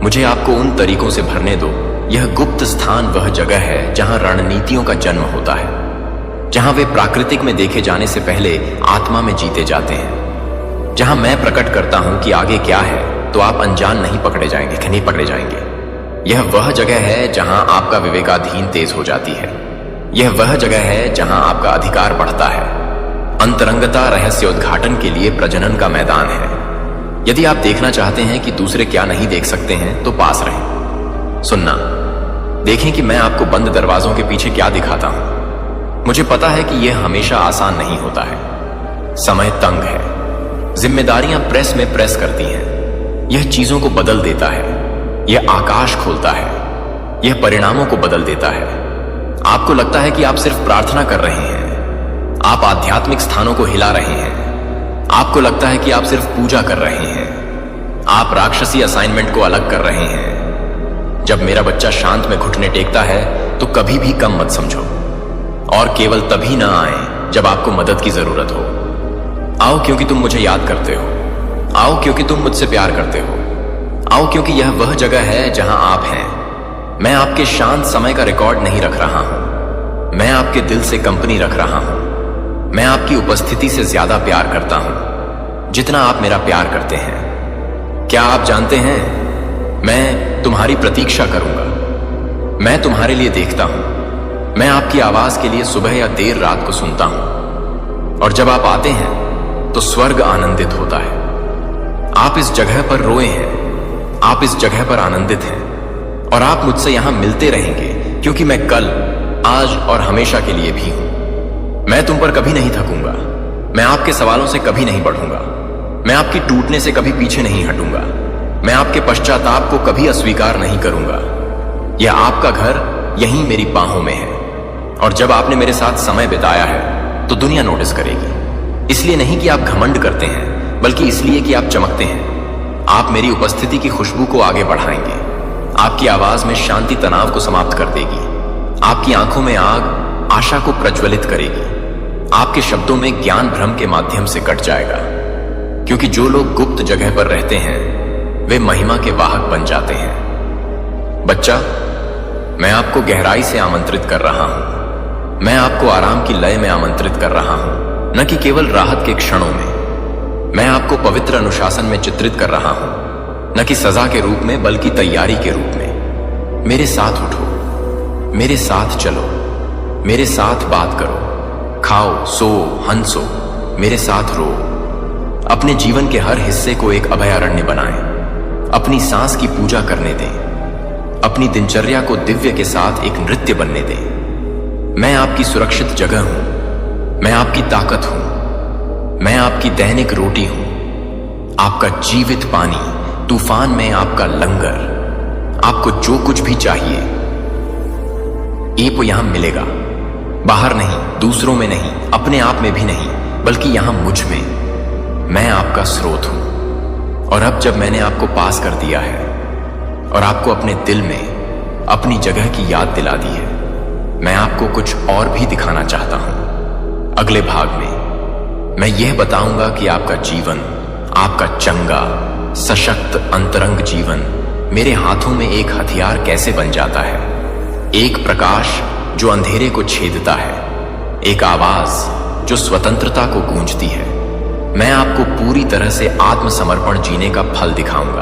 मुझे आपको उन तरीकों से भरने दो। यह गुप्त स्थान वह जगह है जहां रणनीतियों का जन्म होता है, जहां वे प्राकृतिक में देखे जाने से पहले आत्मा में जीते जाते हैं, जहां मैं प्रकट करता हूं कि आगे क्या है तो आप अनजान नहीं पकड़े जाएंगे। यह वह जगह है जहां आपका विवेकाधीन तेज हो जाती है। यह वह जगह है जहां आपका अधिकार बढ़ता है। अंतरंगता रहस्य उद्घाटन के लिए प्रजनन का मैदान है। यदि आप देखना चाहते हैं कि दूसरे क्या नहीं देख सकते हैं तो पास रहें। सुनना, देखें कि मैं आपको बंद दरवाजों के पीछे क्या दिखाता हूं। मुझे पता है कि यह हमेशा आसान नहीं होता है। समय तंग है, जिम्मेदारियां प्रेस में प्रेस करती हैं। यह चीजों को बदल देता है, यह आकाश खोलता है, यह परिणामों को बदल देता है। आपको लगता है कि आप सिर्फ प्रार्थना कर रहे हैं, आप आध्यात्मिक स्थानों को हिला रहे हैं। आपको लगता है कि आप सिर्फ पूजा कर रहे हैं, आप राक्षसी असाइनमेंट को अलग कर रहे हैं। जब मेरा बच्चा शांत में घुटने टेकता है तो कभी भी कम मत समझो, और केवल तभी ना आए जब आपको मदद की जरूरत हो। आओ क्योंकि तुम मुझे याद करते हो, आओ क्योंकि तुम मुझसे प्यार करते हो, आओ क्योंकि यह वह जगह है जहां आप हैं। मैं आपके शांत समय का रिकॉर्ड नहीं रख रहा हूं, मैं आपके दिल से कंपनी रख रहा हूं। मैं आपकी उपस्थिति से ज्यादा प्यार करता हूं जितना आप मेरा प्यार करते हैं। क्या आप जानते हैं, मैं तुम्हारी प्रतीक्षा करूंगा, मैं तुम्हारे लिए देखता हूं, मैं आपकी आवाज के लिए सुबह या देर रात को सुनता हूं, और जब आप आते हैं तो स्वर्ग आनंदित होता है। आप इस जगह पर रोए हैं, आप इस जगह पर आनंदित हैं, और आप मुझसे यहां मिलते रहेंगे क्योंकि मैं कल, आज और हमेशा के लिए भी हूं। मैं तुम पर कभी नहीं थकूंगा, मैं आपके सवालों से कभी नहीं बढ़ूंगा, मैं आपकी टूटने से कभी पीछे नहीं हटूंगा, मैं आपके पश्चाताप को कभी अस्वीकार नहीं करूंगा। यह आपका घर यहीं मेरी बाहों में है, और जब आपने मेरे साथ समय बिताया है तो दुनिया नोटिस करेगी। इसलिए नहीं कि आप घमंड करते हैं, बल्कि इसलिए कि आप चमकते हैं। आप मेरी उपस्थिति की खुशबू को आगे बढ़ाएंगे। आपकी आवाज में शांति तनाव को समाप्त कर देगी। आपकी आंखों में आग आशा को प्रज्वलित करेगी। आपके शब्दों में ज्ञान भ्रम के माध्यम से कट जाएगा, क्योंकि जो लोग गुप्त जगह पर रहते हैं वे महिमा के वाहक बन जाते हैं। बच्चा, मैं आपको गहराई से आमंत्रित कर रहा हूं, मैं आपको आराम की लय में आमंत्रित कर रहा हूं, न कि केवल राहत के क्षणों में। मैं आपको पवित्र अनुशासन में चित्रित कर रहा हूं, न कि सजा के रूप में बल्कि तैयारी के रूप में। मेरे साथ उठो, मेरे साथ चलो, मेरे साथ बात करो, खाओ, सो, हंसो, मेरे साथ रो। अपने जीवन के हर हिस्से को एक अभयारण्य बनाएं। अपनी सांस की पूजा करने दें। अपनी दिनचर्या को दिव्य के साथ एक नृत्य बनने दें। मैं आपकी सुरक्षित जगह हूं, मैं आपकी ताकत हूं, मैं आपकी दैनिक रोटी हूं, आपका जीवित पानी, तूफान में आपका लंगर। आपको जो कुछ भी चाहिए यहां मिलेगा। बाहर नहीं, दूसरों में नहीं, अपने आप में भी नहीं, बल्कि यहां मुझ में। मैं आपका स्रोत हूं। और अब जब मैंने आपको पास कर दिया है और आपको अपने दिल में अपनी जगह की याद दिला दी है, मैं आपको कुछ और भी दिखाना चाहता हूं। अगले भाग में मैं यह बताऊंगा कि आपका जीवन, आपका चंगा सशक्त अंतरंग जीवन मेरे हाथों में एक हथियार कैसे बन जाता है। एक प्रकाश जो अंधेरे को छेदता है, एक आवाज जो स्वतंत्रता को गूंजती है। मैं आपको पूरी तरह से आत्मसमर्पण जीने का फल दिखाऊंगा।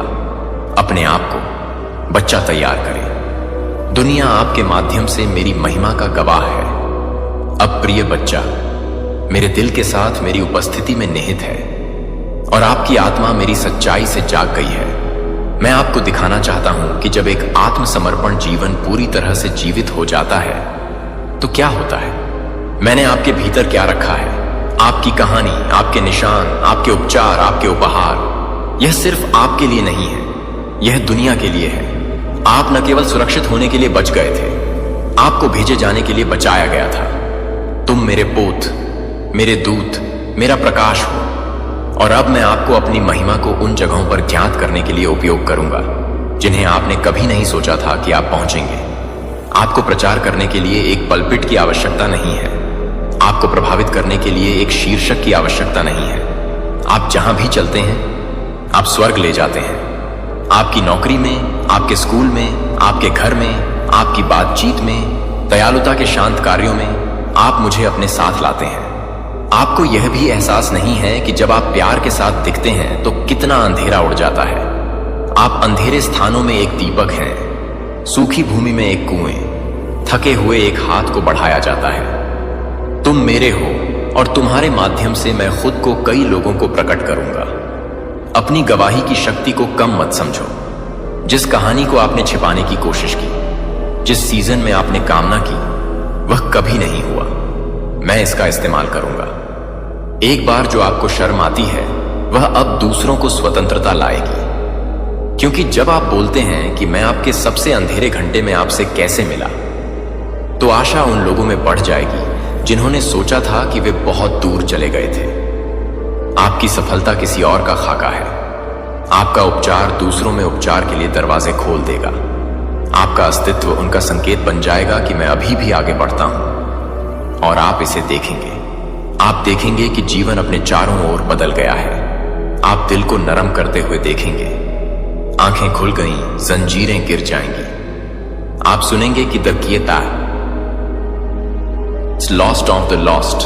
अपने आप को बच्चा तैयार करें। दुनिया आपके माध्यम से मेरी महिमा का गवाह है। अब प्रिय बच्चा, मेरे दिल के साथ मेरी उपस्थिति में निहित है, और आपकी आत्मा मेरी सच्चाई से जाग गई है। मैं आपको दिखाना चाहता हूं कि जब एक आत्मसमर्पण जीवन पूरी तरह से जीवित हो जाता है तो क्या होता है। मैंने आपके भीतर क्या रखा है, आपकी कहानी, आपके निशान, आपके उपचार, आपके उपहार, यह सिर्फ आपके लिए नहीं है, यह दुनिया के लिए है। आप न केवल सुरक्षित होने के लिए बच गए थे, आपको भेजे जाने के लिए बचाया गया था। तुम मेरे पोत, मेरे दूत, मेरा प्रकाश हो, और अब मैं आपको अपनी महिमा को उन जगहों पर ज्ञात करने के लिए उपयोग करूंगा जिन्हें आपने कभी नहीं सोचा था कि आप पहुंचेंगे। आपको प्रचार करने के लिए एक पलपिट की आवश्यकता नहीं है, आपको प्रभावित करने के लिए एक शीर्षक की आवश्यकता नहीं है। आप जहां भी चलते हैं आप स्वर्ग ले जाते हैं। आपकी नौकरी में, आपके स्कूल में, आपके घर में, आपकी बातचीत में, दयालुता के शांत कार्यों में आप मुझे अपने साथ लाते हैं। आपको यह भी एहसास नहीं है कि जब आप प्यार के साथ दिखते हैं तो कितना अंधेरा उड़ जाता है। आप अंधेरे स्थानों में एक दीपक हैं, सूखी भूमि में एक कुएं, थके हुए एक हाथ को बढ़ाया जाता है। तुम मेरे हो और तुम्हारे माध्यम से मैं खुद को कई लोगों को प्रकट करूंगा। अपनी गवाही की शक्ति को कम मत समझो। जिस कहानी को आपने छिपाने की कोशिश की, जिस सीजन में आपने कामना की, वह कभी नहीं हुआ। मैं इसका इस्तेमाल करूंगा। एक बार जो आपको शर्म आती है वह अब दूसरों को स्वतंत्रता लाएगी, क्योंकि जब आप बोलते हैं कि मैं आपके सबसे अंधेरे घंटे में आपसे कैसे मिला, तो आशा उन लोगों में बढ़ जाएगी जिन्होंने सोचा था कि वे बहुत दूर चले गए थे। आपकी सफलता किसी और का खाका है। आपका उपचार दूसरों में उपचार के लिए दरवाजे खोल देगा। आपका अस्तित्व उनका संकेत बन जाएगा कि मैं अभी भी आगे बढ़ता हूं, और आप इसे देखेंगे। आप देखेंगे कि जीवन अपने चारों ओर बदल गया है। आप दिल को नरम करते हुए देखेंगे। आंखें खुल गईं, जंजीरें गिर जाएंगी। आप सुनेंगे कि द कीता लॉस्ट ऑफ द लॉस्ट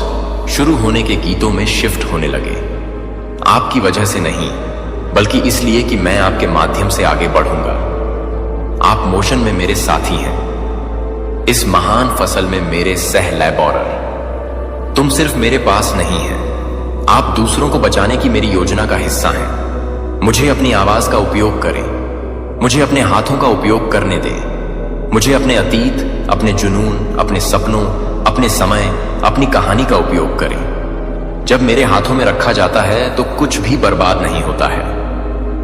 शुरू होने के गीतों में शिफ्ट होने लगे। आपकी वजह से नहीं, बल्कि इसलिए कि मैं आपके माध्यम से आगे बढ़ूंगा। आप मोशन में मेरे साथी हैं, इस महान फसल में मेरे सह लैबोरर। तुम सिर्फ मेरे पास नहीं हैं, आप दूसरों को बचाने की मेरी योजना का हिस्सा हैं। मुझे अपनी आवाज का उपयोग करें, मुझे अपने हाथों का उपयोग करने दें। मुझे अपने अतीत, अपने जुनून, अपने सपनों, अपने समय, अपनी कहानी का उपयोग करें। जब मेरे हाथों में रखा जाता है तो कुछ भी बर्बाद नहीं होता है,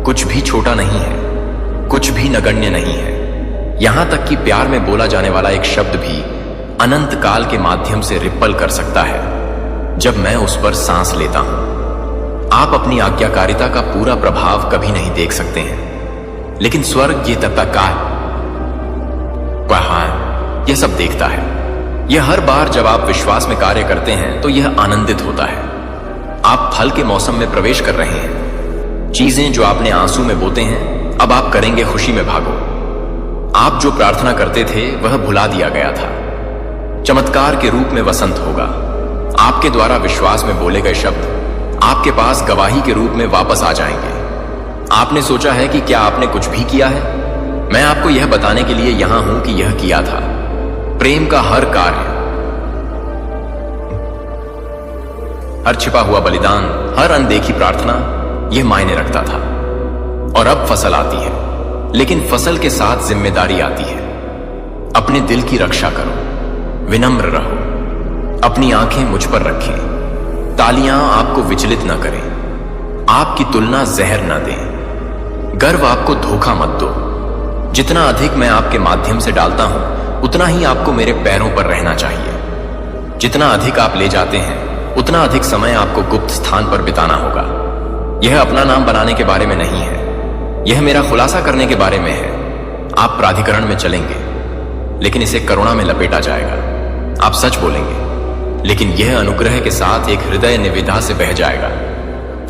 कुछ भी छोटा नहीं है, कुछ भी नगण्य नहीं है। यहां तक कि प्यार में बोला जाने वाला एक शब्द भी अनंत काल के माध्यम से रिपल कर सकता है जब मैं उस पर सांस लेता हूं। आप अपनी आज्ञाकारिता का पूरा प्रभाव कभी नहीं देख सकते हैं, लेकिन स्वर्ग ये तत्काल यह सब देखता है। यह हर बार जब आप विश्वास में कार्य करते हैं तो यह आनंदित होता है। आप फल के मौसम में प्रवेश कर रहे हैं। चीजें जो आपने आंसू में बोते हैं अब आप करेंगे खुशी में भागो। आप जो प्रार्थना करते थे वह भुला दिया गया था। चमत्कार के रूप में वसंत होगा। आपके द्वारा विश्वास में बोले गए शब्द आपके पास गवाही के रूप में वापस आ जाएंगे। आपने सोचा है कि क्या आपने कुछ भी किया है? मैं आपको यह बताने के लिए यहां हूं कि यह किया था। प्रेम का हर कार्य, हर छिपा हुआ बलिदान, हर अनदेखी प्रार्थना, यह मायने रखता था। और अब फसल आती है, लेकिन फसल के साथ जिम्मेदारी आती है। अपने दिल की रक्षा करो, विनम्र रहो, अपनी आंखें मुझ पर रखें। तालियां आपको विचलित न करें, आपकी तुलना जहर न दें। गर्व आपको धोखा मत दो। जितना अधिक मैं आपके माध्यम से डालता हूं उतना ही आपको मेरे पैरों पर रहना चाहिए। जितना अधिक आप ले जाते हैं उतना अधिक समय आपको गुप्त स्थान पर बिताना होगा। यह अपना नाम बनाने के बारे में नहीं है, यह मेरा खुलासा करने के बारे में है। आप प्राधिकरण में चलेंगे, लेकिन इसे करुणा में लपेटा जाएगा। आप सच बोलेंगे, लेकिन यह अनुग्रह के साथ एक हृदय निविदा से बह जाएगा।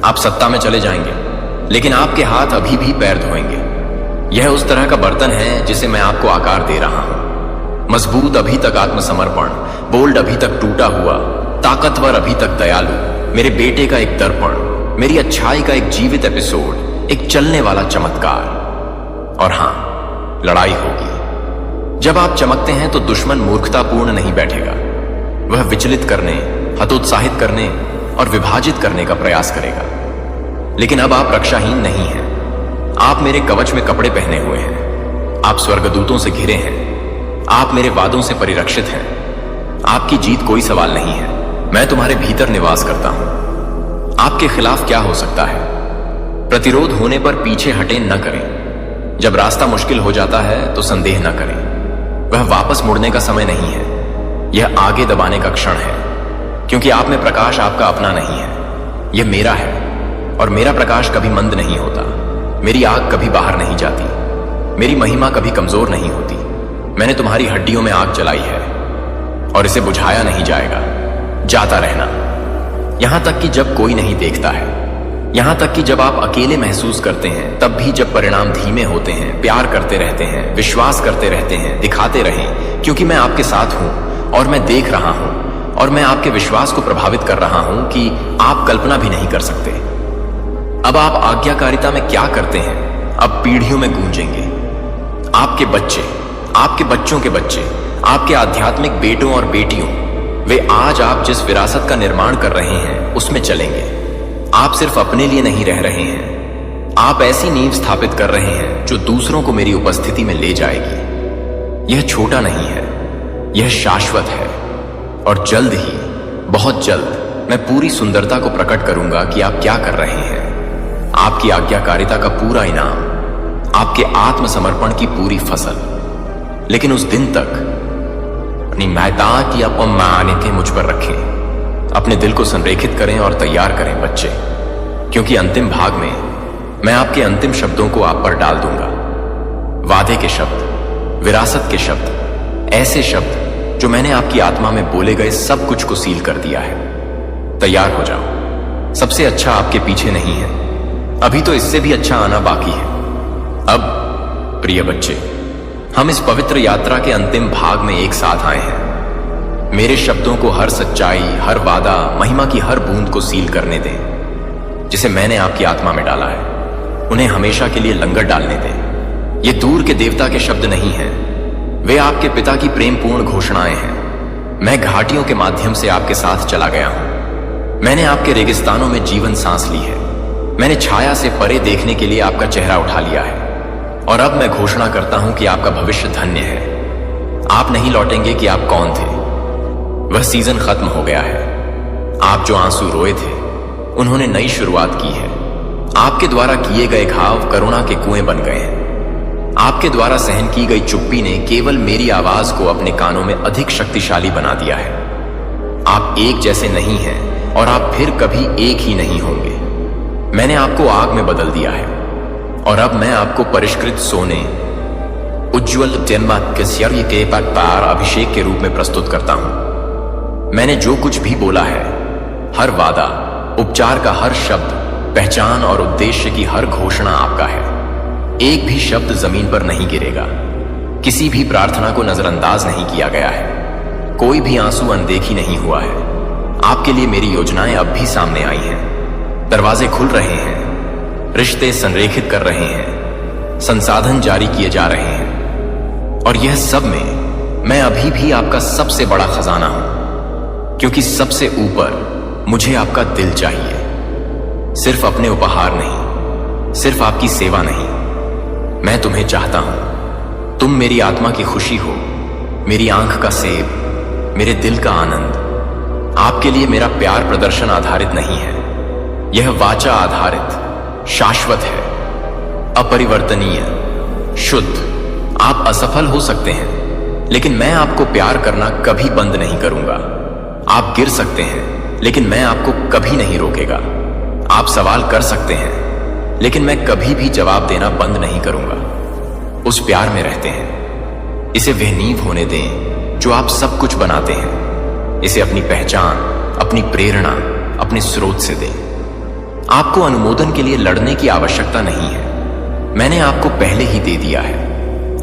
आप सत्ता में चले जाएंगे, लेकिन आपके हाथ अभी भी पैर धोएंगे। यह उस तरह का बर्तन है जिसे मैं आपको आकार दे रहा हूं। मजबूत अभी तक आत्मसमर्पण, बोल्ड अभी तक टूटा हुआ, ताकतवर अभी तक दयालु, मेरे बेटे का एक दर्पण, मेरी अच्छाई का एक जीवित एपिसोड, एक चलने वाला चमत्कार। और हां, लड़ाई होगी। जब आप चमकते हैं तो दुश्मन मूर्खतापूर्ण नहीं बैठेगा। वह विचलित करने, हतोत्साहित करने और विभाजित करने का प्रयास करेगा। लेकिन अब आप रक्षाहीन नहीं हैं। आप मेरे कवच में कपड़े पहने हुए हैं। आप स्वर्गदूतों से घिरे हैं। आप मेरे वादों से परिरक्षित हैं। आपकी जीत कोई सवाल नहीं है। मैं तुम्हारे भीतर निवास करता हूं। आपके खिलाफ क्या हो सकता है? प्रतिरोध होने पर पीछे हटे न करें। जब रास्ता मुश्किल हो जाता है तो संदेह न करें। वह वापस मुड़ने का समय नहीं है, यह आगे दबाने का क्षण है। क्योंकि आप में प्रकाश आपका अपना नहीं है, यह मेरा है। और मेरा प्रकाश कभी मंद नहीं होता। मेरी आग कभी बाहर नहीं जाती। मेरी महिमा कभी कमजोर नहीं होती। मैंने तुम्हारी हड्डियों में आग जलाई है और इसे बुझाया नहीं जाएगा। जाता रहना, यहां तक कि जब कोई नहीं देखता है, यहां तक कि जब आप अकेले महसूस करते हैं, तब भी जब परिणाम धीमे होते हैं। प्यार करते रहते हैं, विश्वास करते रहते हैं, दिखाते रहें, क्योंकि मैं आपके साथ हूं और मैं देख रहा हूं और मैं आपके विश्वास को प्रभावित कर रहा हूं कि आप कल्पना भी नहीं कर सकते। अब आप आज्ञाकारिता में क्या करते हैं, अब पीढ़ियों में गूंजेंगे। आपके बच्चे, आपके बच्चों के बच्चे, आपके आध्यात्मिक बेटों और बेटियों, वे आज आप जिस विरासत का निर्माण कर रहे हैं उसमें चलेंगे। आप सिर्फ अपने लिए नहीं रह रहे हैं, आप ऐसी नींव स्थापित कर रहे हैं जो दूसरों को मेरी उपस्थिति में ले जाएगी। यह छोटा नहीं है, यह शाश्वत है। और जल्द ही, बहुत जल्द, मैं पूरी सुंदरता को प्रकट करूंगा कि आप क्या कर रहे हैं। आपकी आज्ञाकारिता का पूरा इनाम, आपके आत्मसमर्पण की पूरी फसल। लेकिन उस दिन तक अपनी मैदात या अपमानित मुझ पर रखें। अपने दिल को संरेखित करें और तैयार करें बच्चे, क्योंकि अंतिम भाग में मैं आपके अंतिम शब्दों को आप पर डाल दूंगा। वादे के शब्द, विरासत के शब्द, ऐसे शब्द जो मैंने आपकी आत्मा में बोले गए सब कुछ को सील कर दिया है। तैयार हो जाओ। सबसे अच्छा आपके पीछे नहीं है, अभी तो इससे भी अच्छा आना बाकी है। अब प्रिय बच्चे, हम इस पवित्र यात्रा के अंतिम भाग में एक साथ आए हैं। मेरे शब्दों को हर सच्चाई, हर वादा, महिमा की हर बूंद को सील करने दें जिसे मैंने आपकी आत्मा में डाला है। उन्हें हमेशा के लिए लंगर डालने दें। ये दूर के देवता के शब्द नहीं हैं, वे आपके पिता की प्रेमपूर्ण घोषणाएं हैं। मैं घाटियों के माध्यम से आपके साथ चला गया हूं। मैंने आपके रेगिस्तानों में जीवन सांस ली है। मैंने छाया से परे देखने के लिए आपका चेहरा उठा लिया है। और अब मैं घोषणा करता हूं कि आपका भविष्य धन्य है। आप नहीं लौटेंगे कि आप कौन थे। वह सीजन खत्म हो गया है। आप जो आंसू रोए थे, उन्होंने नई शुरुआत की है। आपके द्वारा किए गए घाव करुणा के कुएं बन गए हैं। आपके द्वारा सहन की गई चुप्पी ने केवल मेरी आवाज को अपने कानों में अधिक शक्तिशाली बना दिया है। आप एक जैसे नहीं हैं और आप फिर कभी एक ही नहीं होंगे। मैंने आपको आग में बदल दिया है और अब मैं आपको परिष्कृत सोने, उज्ज्वल जन्मात्मक के पार अभिषेक के रूप में प्रस्तुत करता हूं। मैंने जो कुछ भी बोला है, हर वादा, उपचार का हर शब्द, पहचान और उद्देश्य की हर घोषणा आपका है। एक भी शब्द जमीन पर नहीं गिरेगा। किसी भी प्रार्थना को नजरअंदाज नहीं किया गया है। कोई भी आंसू अनदेखी नहीं हुआ है। आपके लिए मेरी योजनाएं अब भी सामने आई हैं। दरवाजे खुल रहे हैं, रिश्ते संरेखित कर रहे हैं, संसाधन जारी किए जा रहे हैं। और यह सब में मैं अभी भी आपका सबसे बड़ा खजाना हूं, क्योंकि सबसे ऊपर मुझे आपका दिल चाहिए। सिर्फ अपने उपहार नहीं, सिर्फ आपकी सेवा नहीं। मैं तुम्हें चाहता हूं। तुम मेरी आत्मा की खुशी हो, मेरी आंख का सेब, मेरे दिल का आनंद। आपके लिए मेरा प्यार प्रदर्शन आधारित नहीं है, यह वाचा आधारित, शाश्वत है, अपरिवर्तनीय, शुद्ध। आप असफल हो सकते हैं, लेकिन मैं आपको प्यार करना कभी बंद नहीं करूंगा। आप गिर सकते हैं, लेकिन मैं आपको कभी नहीं रोकेगा। आप सवाल कर सकते हैं, लेकिन मैं कभी भी जवाब देना बंद नहीं करूंगा। उस प्यार में रहते हैं। इसे वह नींव होने दें जो आप सब कुछ बनाते हैं। इसे अपनी पहचान, अपनी प्रेरणा, अपने स्रोत से दें। आपको अनुमोदन के लिए लड़ने की आवश्यकता नहीं है, मैंने आपको पहले ही दे दिया है।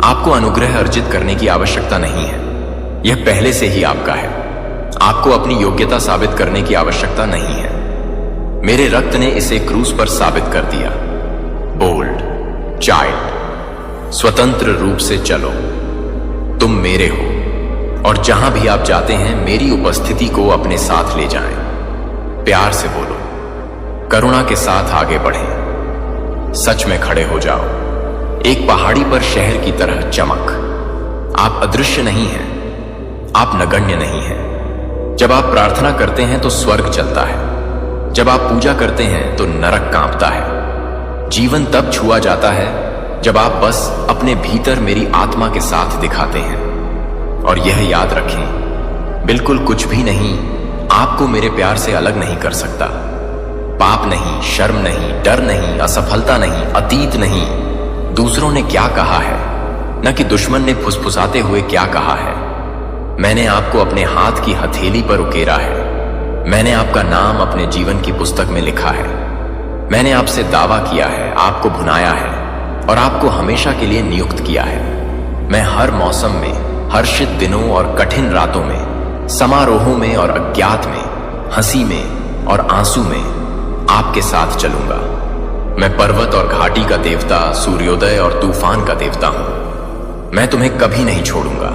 आपको अनुग्रह अर्जित करने की आवश्यकता नहीं है, यह पहले से ही आपका है। आपको अपनी योग्यता साबित करने की आवश्यकता नहीं है, मेरे रक्त ने इसे क्रूस पर साबित कर दिया। बोल्ड चाइल्ड, स्वतंत्र रूप से चलो। तुम मेरे हो और जहां भी आप जाते हैं मेरी उपस्थिति को अपने साथ ले जाएं। प्यार से बोलो, करुणा के साथ आगे बढ़ें। सच में खड़े हो जाओ, एक पहाड़ी पर शहर की तरह चमक। आप अदृश्य नहीं हैं, आप नगण्य नहीं हैं। जब आप प्रार्थना करते हैं तो स्वर्ग चलता है, जब आप पूजा करते हैं तो नरक कांपता है। जीवन तब छुआ जाता है जब आप बस अपने भीतर मेरी आत्मा के साथ दिखाते हैं। और यह याद रखें, बिल्कुल कुछ भी नहीं आपको मेरे प्यार से अलग नहीं कर सकता। पाप नहीं, शर्म नहीं, डर नहीं, असफलता नहीं, अतीत नहीं, दूसरों ने क्या कहा है, न कि दुश्मन ने फुसफुसाते हुए क्या कहा है। मैंने आपको अपने हाथ की हथेली पर उकेरा है। मैंने आपका नाम अपने जीवन की पुस्तक में लिखा है। मैंने आपसे दावा किया है, आपको भुनाया है और आपको हमेशा के लिए नियुक्त किया है। मैं हर मौसम में, हर्षित दिनों और कठिन रातों में, समारोहों में और अज्ञात में, हंसी में और आंसू में आपके साथ चलूंगा। मैं पर्वत और घाटी का देवता, सूर्योदय और तूफान का देवता हूं। मैं तुम्हें कभी नहीं छोड़ूंगा।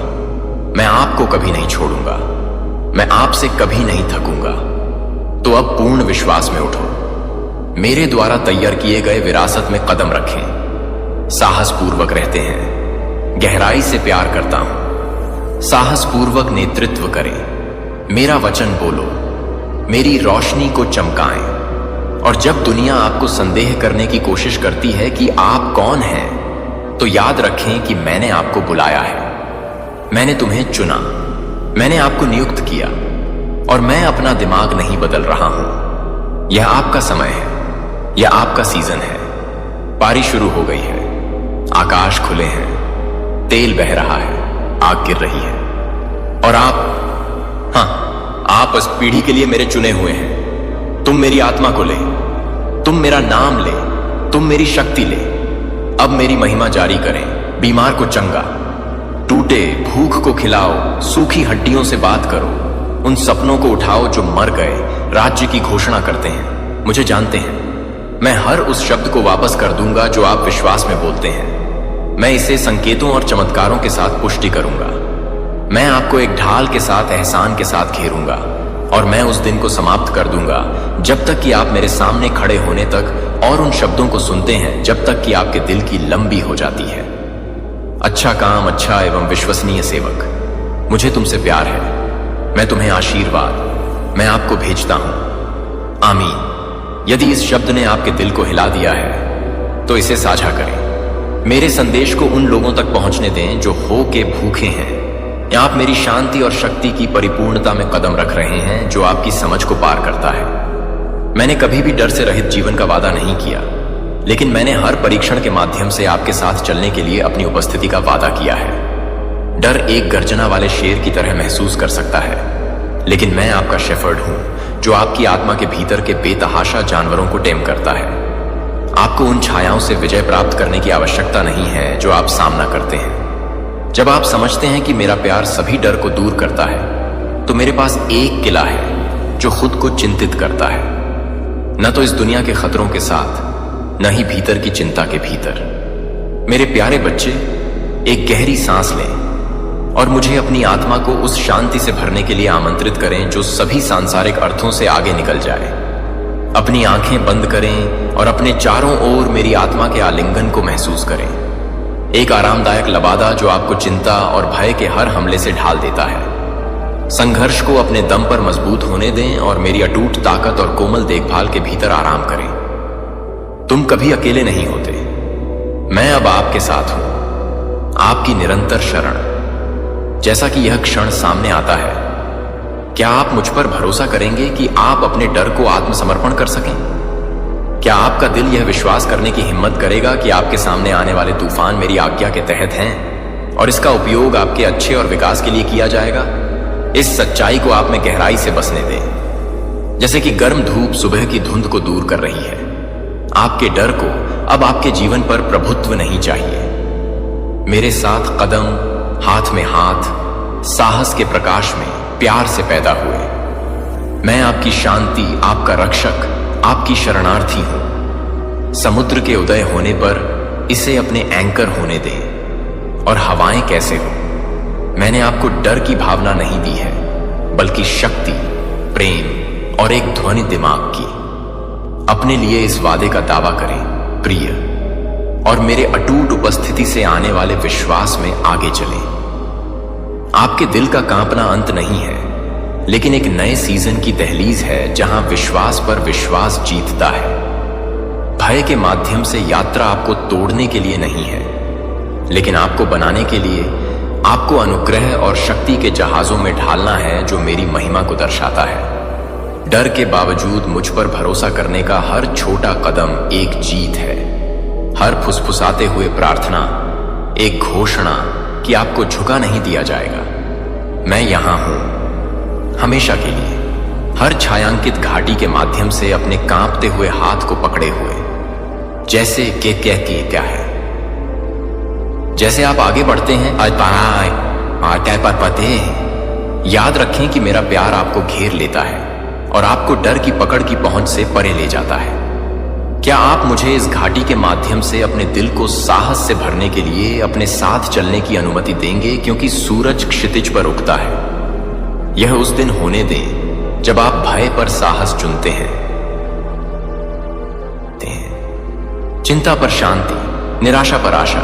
मैं आपको कभी नहीं छोड़ूंगा। मैं आपसे कभी नहीं थकूंगा। तो अब पूर्ण विश्वास में उठो। मेरे द्वारा तैयार किए गए विरासत में कदम रखें। साहस पूर्वक रहते हैं। गहराई से प्यार करता हूं। साहस पूर्वक नेतृत्व करें। मेरा वचन बोलो। मेरी रोशनी को चमकाएं। और जब दुनिया आपको संदेह करने की कोशिश करती है कि आप कौन हैं, तो याद रखें कि मैंने आपको बुलाया है। मैंने तुम्हें चुना। मैंने आपको नियुक्त किया और मैं अपना दिमाग नहीं बदल रहा हूं। यह आपका समय है, यह आपका सीजन है। पारी शुरू हो गई है। आकाश खुले हैं, तेल बह रहा है, आग गिर रही है और आप इस पीढ़ी के लिए मेरे चुने हुए हैं। तुम मेरी आत्मा को ले, तुम मेरा नाम ले, तुम मेरी शक्ति ले। अब मेरी महिमा जारी करें। बीमार को चंगा, टूटे भूख को खिलाओ, सूखी हड्डियों से बात करो। उन सपनों को उठाओ जो मर गए, राज्य की घोषणा करते हैं। मुझे जानते हैं, मैं हर उस शब्द को वापस कर दूंगा जो आप विश्वास में बोलते हैं। मैं इसे संकेतों और चमत्कारों के साथ पुष्टि करूंगा। मैं आपको एक ढाल के साथ, एहसान के साथ घेरूंगा और मैं उस दिन को समाप्त कर दूंगा जब तक कि आप मेरे सामने खड़े होने तक और उन शब्दों को सुनते हैं जब तक कि आपके दिल की लंबी हो जाती है। अच्छा काम, अच्छा एवं विश्वसनीय सेवक, मुझे तुमसे प्यार है। मैं तुम्हें आशीर्वाद, मैं आपको भेजता हूं। आमीन। यदि इस शब्द ने आपके दिल को हिला दिया है तो इसे साझा करें। मेरे संदेश को उन लोगों तक पहुंचने दें जो हो के भूखे हैं। आप मेरी शांति और शक्ति की परिपूर्णता में कदम रख रहे हैं जो आपकी समझ को पार करता है। मैंने कभी भी डर से रहित जीवन का वादा नहीं किया, लेकिन मैंने हर परीक्षण के माध्यम से आपके साथ चलने के लिए अपनी उपस्थिति का वादा किया है। डर एक गर्जना वाले शेर की तरह महसूस कर सकता है, लेकिन मैं आपका शेफर्ड हूं जो आपकी आत्मा के भीतर के बेतहाशा जानवरों को टेम करता है। आपको उन छायाओं से विजय प्राप्त करने की आवश्यकता नहीं है जो आप सामना करते हैं। जब आप समझते हैं कि मेरा प्यार सभी डर को दूर करता है, तो मेरे पास एक किला है जो खुद को चिंतित करता है। न तो इस दुनिया के खतरों के साथ, न ही भीतर की चिंता के भीतर। मेरे प्यारे बच्चे, एक गहरी सांस लें और मुझे अपनी आत्मा को उस शांति से भरने के लिए आमंत्रित करें जो सभी सांसारिक अर्थों से आगे निकल जाए। अपनी आंखें बंद करें और अपने चारों ओर मेरी आत्मा के आलिंगन को महसूस करें। एक आरामदायक लबादा जो आपको चिंता और भय के हर हमले से ढाल देता है। संघर्ष को अपने दम पर मजबूत होने दें और मेरी अटूट ताकत और कोमल देखभाल के भीतर आराम करें। तुम कभी अकेले नहीं होते। मैं अब आपके साथ हूं, आपकी निरंतर शरण। जैसा कि यह क्षण सामने आता है, क्या आप मुझ पर भरोसा करेंगे कि आप अपने डर को आत्मसमर्पण कर सकें? क्या आपका दिल यह विश्वास करने की हिम्मत करेगा कि आपके सामने आने वाले तूफान मेरी आज्ञा के तहत हैं और इसका उपयोग आपके अच्छे और विकास के लिए किया जाएगा? इस सच्चाई को आप में गहराई से बसने दें। जैसे कि गर्म धूप सुबह की धुंध को दूर कर रही है, आपके डर को अब आपके जीवन पर प्रभुत्व नहीं चाहिए। मेरे साथ कदम, हाथ में हाथ, साहस के प्रकाश में प्यार से पैदा हुए। मैं आपकी शांति, आपका रक्षक, आपकी शरणार्थी हूं। समुद्र के उदय होने पर इसे अपने एंकर होने दें। और हवाएं कैसे हो, मैंने आपको डर की भावना नहीं दी है, बल्कि शक्ति, प्रेम और एक ध्वनि दिमाग की। अपने लिए इस वादे का दावा करें, प्रिय, और मेरे अटूट उपस्थिति से आने वाले विश्वास में आगे चलें। आपके दिल का कांपना अंत नहीं है, लेकिन एक नए सीजन की दहलीज है जहां विश्वास पर विश्वास जीतता है। भय के माध्यम से यात्रा आपको तोड़ने के लिए नहीं है, लेकिन आपको बनाने के लिए। आपको अनुग्रह और शक्ति के जहाजों में ढालना है जो मेरी महिमा को दर्शाता है। डर के बावजूद मुझ पर भरोसा करने का हर छोटा कदम एक जीत है। हर फुसफुसाते हुए प्रार्थना एक घोषणा कि आपको झुका नहीं दिया जाएगा। मैं यहां हूं हमेशा के लिए, हर छायांकित घाटी के माध्यम से अपने कांपते हुए हाथ को पकड़े हुए, जैसे के क्या है। जैसे आप आगे बढ़ते हैं पर पते, याद रखें कि मेरा प्यार आपको घेर लेता है और आपको डर की पकड़ की पहुंच से परे ले जाता है। क्या आप मुझे इस घाटी के माध्यम से अपने दिल को साहस से भरने के लिए अपने साथ चलने की अनुमति देंगे, क्योंकि सूरज क्षितिज पर उगता है। यह उस दिन होने दें जब आप भय पर साहस चुनते हैं, चिंता पर शांति, निराशा पर आशा।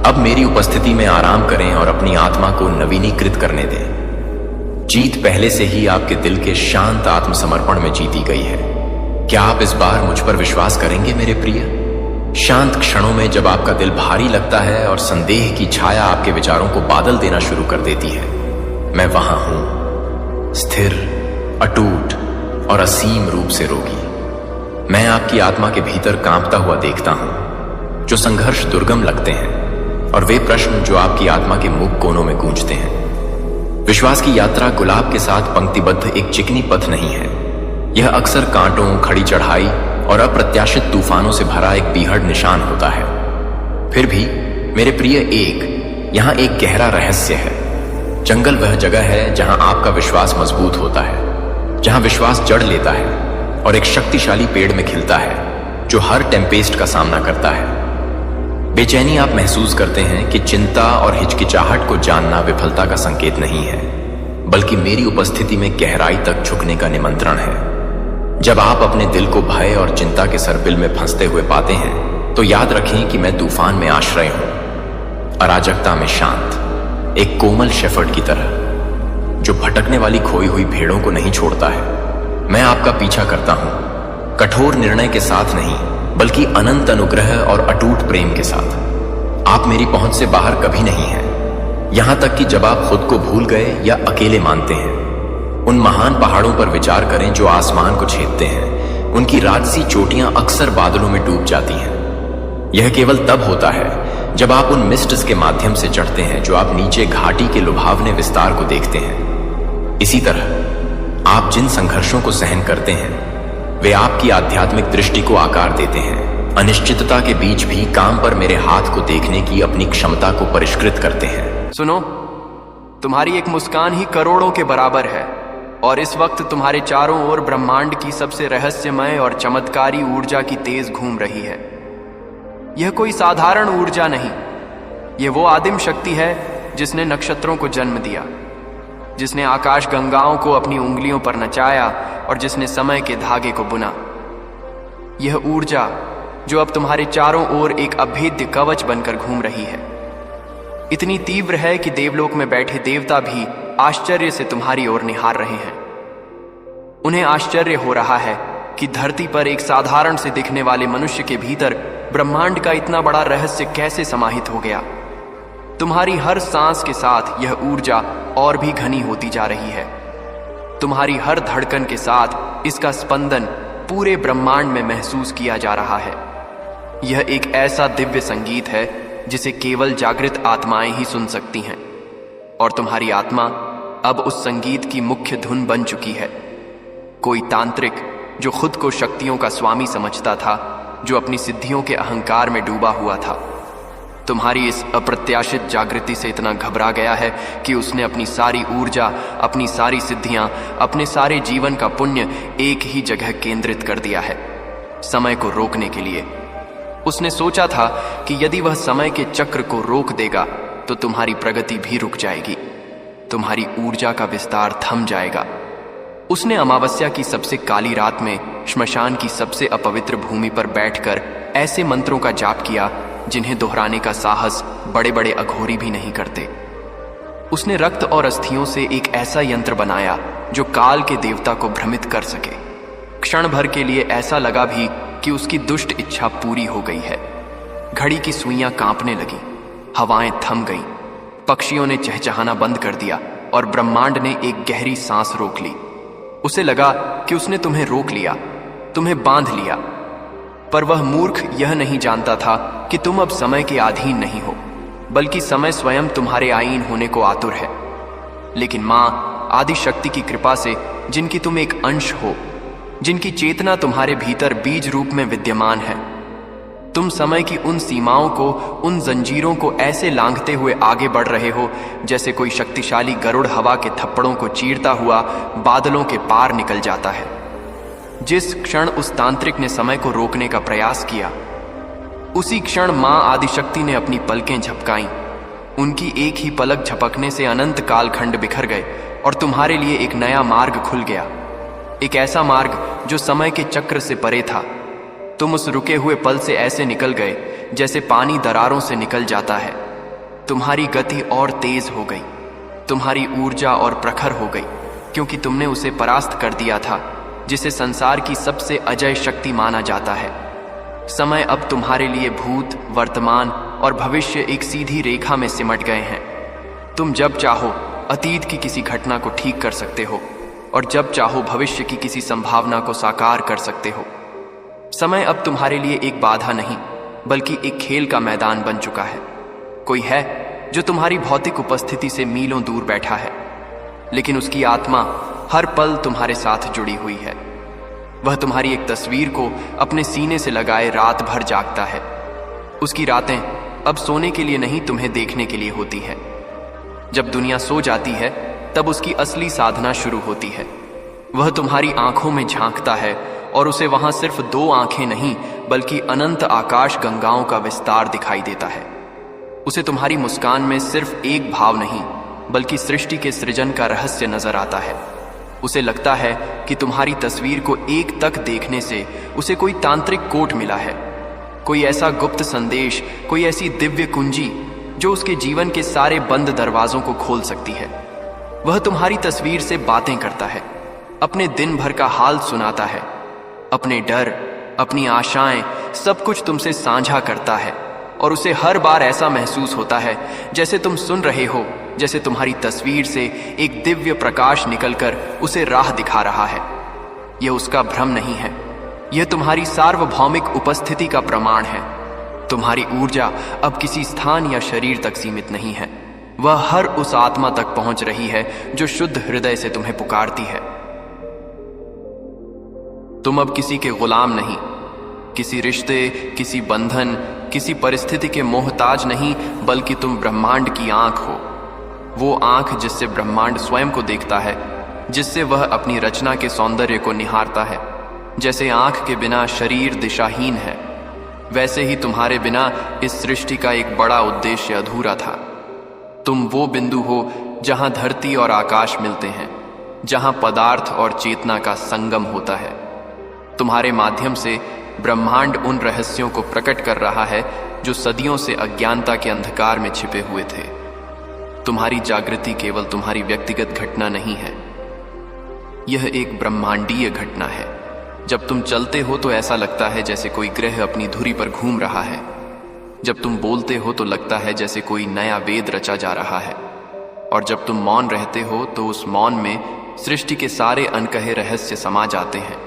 अब मेरी उपस्थिति में आराम करें और अपनी आत्मा को नवीनीकृत करने दें। जीत पहले से ही आपके दिल के शांत आत्मसमर्पण में जीती गई है। क्या आप इस बार मुझ पर विश्वास करेंगे मेरे प्रिय? शांत क्षणों में जब आपका दिल भारी लगता है और संदेह की छाया आपके विचारों को बादल देना शुरू कर देती है, मैं वहां हूं, स्थिर, अटूट और असीम रूप से रोगी। मैं आपकी आत्मा के भीतर कांपता हुआ देखता हूं, जो संघर्ष दुर्गम लगते हैं और वे प्रश्न जो आपकी आत्मा के मुख कोनों में गूंजते हैं। विश्वास की यात्रा गुलाब के साथ पंक्तिबद्ध एक चिकनी पथ नहीं है। यह अक्सर कांटों, खड़ी चढ़ाई और अप्रत्याशित तूफानों से भरा एक बीहड़ निशान होता है। फिर भी मेरे प्रिय, यहां एक गहरा रहस्य है। जंगल वह जगह है जहां आपका विश्वास मजबूत होता है, जहां विश्वास जड़ लेता है और एक शक्तिशाली पेड़ में खिलता है जो हर टेम्पेस्ट का सामना करता है। बेचैनी आप महसूस करते हैं कि चिंता और हिचकिचाहट को जानना विफलता का संकेत नहीं है, बल्कि मेरी उपस्थिति में गहराई तक झुकने का निमंत्रण है। जब आप अपने दिल को भय और चिंता के सरपिल में फंसते हुए पाते हैं, तो याद रखें कि मैं तूफान में आश्रय हूं, अराजकता में शांत, एक कोमल शेफर्ड की तरह जो भटकने वाली खोई हुई भेड़ों को नहीं छोड़ता है। मैं आपका पीछा करता हूं, कठोर निर्णय के साथ नहीं, बल्कि अनंत अनुग्रह और अटूट प्रेम के साथ। आप मेरी पहुंच से बाहर कभी नहीं हैं, यहां तक कि जब आप खुद को भूल गए या अकेले मानते हैं। उन महान पहाड़ों पर विचार करें जो आसमान को छेदते हैं। उनकी राजसी चोटियां अक्सर बादलों में डूब जाती हैं। यह केवल तब होता है जब आप उन मिस्ट्स के माध्यम से चढ़ते हैं जो आप नीचे घाटी के लुभावने विस्तार को देखते हैं। इसी तरह आप जिन संघर्षों को सहन करते हैं, वे आपकी आध्यात्मिक दृष्टि को आकार देते हैं। अनिश्चितता के बीच भी काम पर मेरे हाथ को देखने की अपनी क्षमता को परिष्कृत करते हैं। सुनो, तुम्हारी एक मुस्कान ही करोड़ों के बराबर है, और इस वक्त तुम्हारे चारों ओर ब्रह्मांड की सबसे रहस्यमय और चमत्कारी ऊर्जा की तेज घूम रही है। यह कोई साधारण ऊर्जा नहीं, यह वो आदिम शक्ति है जिसने नक्षत्रों को जन्म दिया, जिसने आकाश गंगाओं को अपनी उंगलियों पर नचाया और जिसने समय के धागे को बुना। यह ऊर्जा जो अब तुम्हारे चारों ओर एक अभेद्य कवच बनकर घूम रही है, इतनी तीव्र है कि देवलोक में बैठे देवता भी आश्चर्य से तुम्हारी ओर निहार रहे हैं। उन्हें आश्चर्य हो रहा है कि धरती पर एक साधारण से दिखने वाले मनुष्य के भीतर ब्रह्मांड का इतना बड़ा रहस्य कैसे समाहित हो गया। तुम्हारी हर सांस के साथ यह ऊर्जा और भी घनी होती जा रही है। तुम्हारी हर धड़कन के साथ इसका स्पंदन पूरे ब्रह्मांड में महसूस किया जा रहा है। यह एक ऐसा दिव्य संगीत है जिसे केवल जागृत आत्माएं ही सुन सकती हैं, और तुम्हारी आत्मा अब उस संगीत की मुख्य धुन बन चुकी है। कोई तांत्रिक जो खुद को शक्तियों का स्वामी समझता था, जो अपनी सिद्धियों के अहंकार में डूबा हुआ था, तुम्हारी इस अप्रत्याशित जागृति से इतना घबरा गया है कि उसने अपनी सारी ऊर्जा, अपनी सारी सिद्धियां, अपने सारे जीवन का पुण्य एक ही जगह केंद्रित कर दिया है, समय को रोकने के लिए। उसने सोचा था कि यदि वह समय के चक्र को रोक देगा तो तुम्हारी प्रगति भी रुक जाएगी, तुम्हारी ऊर्जा का विस्तार थम जाएगा। उसने अमावस्या की सबसे काली रात में श्मशान की सबसे अपवित्र भूमि पर बैठकर ऐसे मंत्रों का जाप किया जिन्हें दोहराने का साहस बड़े बड़े अघोरी भी नहीं करते। उसने रक्त और अस्थियों से एक ऐसा यंत्र बनाया जो काल के देवता को भ्रमित कर सके। क्षण भर के लिए ऐसा लगा भी कि उसकी दुष्ट इच्छा पूरी हो गई है। घड़ी की सुइयां कांपने लगी, हवाएं थम गईं, पक्षियों ने चहचहाना बंद कर दिया और ब्रह्मांड ने एक गहरी सांस रोक ली। उसे लगा कि उसने तुम्हें रोक लिया, तुम्हें बांध लिया, पर वह मूर्ख यह नहीं जानता था कि तुम अब समय के अधीन नहीं हो, बल्कि समय स्वयं तुम्हारे आईन होने को आतुर है। लेकिन मां आदि शक्ति की कृपा से, जिनकी तुम एक अंश हो, जिनकी चेतना तुम्हारे भीतर बीज रूप में विद्यमान है, तुम समय की उन सीमाओं को, उन जंजीरों को ऐसे लांघते हुए आगे बढ़ रहे हो जैसे कोई शक्तिशाली गरुड़ हवा के थप्पड़ों को चीरता हुआ बादलों के पार निकल जाता है। जिस क्षण उस तांत्रिक ने समय को रोकने का प्रयास किया, उसी क्षण मां आदिशक्ति ने अपनी पलकें झपकाईं। उनकी एक ही पलक झपकने से अनंत कालखंड बिखर गए और तुम्हारे लिए एक नया मार्ग खुल गया, एक ऐसा मार्ग जो समय के चक्र से परे था। तुम उस रुके हुए पल से ऐसे निकल गए जैसे पानी दरारों से निकल जाता है। तुम्हारी गति और तेज हो गई, तुम्हारी ऊर्जा और प्रखर हो गई, क्योंकि तुमने उसे परास्त कर दिया था जिसे संसार की सबसे अजय शक्ति माना जाता है। समय अब तुम्हारे लिए भूत, वर्तमान और भविष्य एक सीधी रेखा में सिमट गए हैं। तुम जब चाहो अतीत की किसी घटना को ठीक कर सकते हो और जब चाहो भविष्य की किसी संभावना को साकार कर सकते हो। समय अब तुम्हारे लिए एक बाधा नहीं, बल्कि एक खेल का मैदान बन चुका है। कोई है जो तुम्हारी भौतिक उपस्थिति से मीलों दूर बैठा है, लेकिन उसकी आत्मा हर पल तुम्हारे साथ जुड़ी हुई है। वह तुम्हारी एक तस्वीर को अपने सीने से लगाए रात भर जागता है। उसकी रातें अब सोने के लिए नहीं, तुम्हें देखने के लिए होती है। जब दुनिया सो जाती है, तब उसकी असली साधना शुरू होती है। वह तुम्हारी आंखों में झांकता है और उसे वहां सिर्फ 2 आंखें नहीं, बल्कि अनंत आकाश गंगाओं का विस्तार दिखाई देता है। उसे तुम्हारी मुस्कान में सिर्फ एक भाव नहीं, बल्कि सृष्टि के सृजन का रहस्य नजर आता है। उसे लगता है कि तुम्हारी तस्वीर को एक तक देखने से उसे कोई तांत्रिक कोड मिला है, कोई ऐसा गुप्त संदेश, कोई ऐसी दिव्य कुंजी जो उसके जीवन के सारे बंद दरवाजों को खोल सकती है। वह तुम्हारी तस्वीर से बातें करता है, अपने दिन भर का हाल सुनाता है, अपने डर, अपनी आशाएं, सब कुछ तुमसे साझा करता है। और उसे हर बार ऐसा महसूस होता है जैसे तुम सुन रहे हो, जैसे तुम्हारी तस्वीर से एक दिव्य प्रकाश निकलकर उसे राह दिखा रहा है। यह उसका भ्रम नहीं है, यह तुम्हारी सार्वभौमिक उपस्थिति का प्रमाण है। तुम्हारी ऊर्जा अब किसी स्थान या शरीर तक सीमित नहीं है, वह हर उस आत्मा तक पहुंच रही है जो शुद्ध हृदय से तुम्हें पुकारती है। तुम अब किसी के गुलाम नहीं, किसी रिश्ते, किसी बंधन, किसी परिस्थिति के मोहताज नहीं, बल्कि तुम ब्रह्मांड की आंख हो। वो आंख जिससे ब्रह्मांड स्वयं को देखता है, जिससे वह अपनी रचना के सौंदर्य को निहारता है। जैसे आंख के बिना शरीर दिशाहीन है, वैसे ही तुम्हारे बिना इस सृष्टि का एक बड़ा उद्देश्य अधूरा था। तुम वो बिंदु हो जहां धरती और आकाश मिलते हैं, जहां पदार्थ और चेतना का संगम होता है। तुम्हारे माध्यम से ब्रह्मांड उन रहस्यों को प्रकट कर रहा है जो सदियों से अज्ञानता के अंधकार में छिपे हुए थे। तुम्हारी जागृति केवल तुम्हारी व्यक्तिगत घटना नहीं है, यह एक ब्रह्मांडीय घटना है। जब तुम चलते हो तो ऐसा लगता है जैसे कोई ग्रह अपनी धुरी पर घूम रहा है। जब तुम बोलते हो तो लगता है जैसे कोई नया वेद रचा जा रहा है। और जब तुम मौन रहते हो तो उस मौन में सृष्टि के सारे अनकहे रहस्य समा जाते हैं।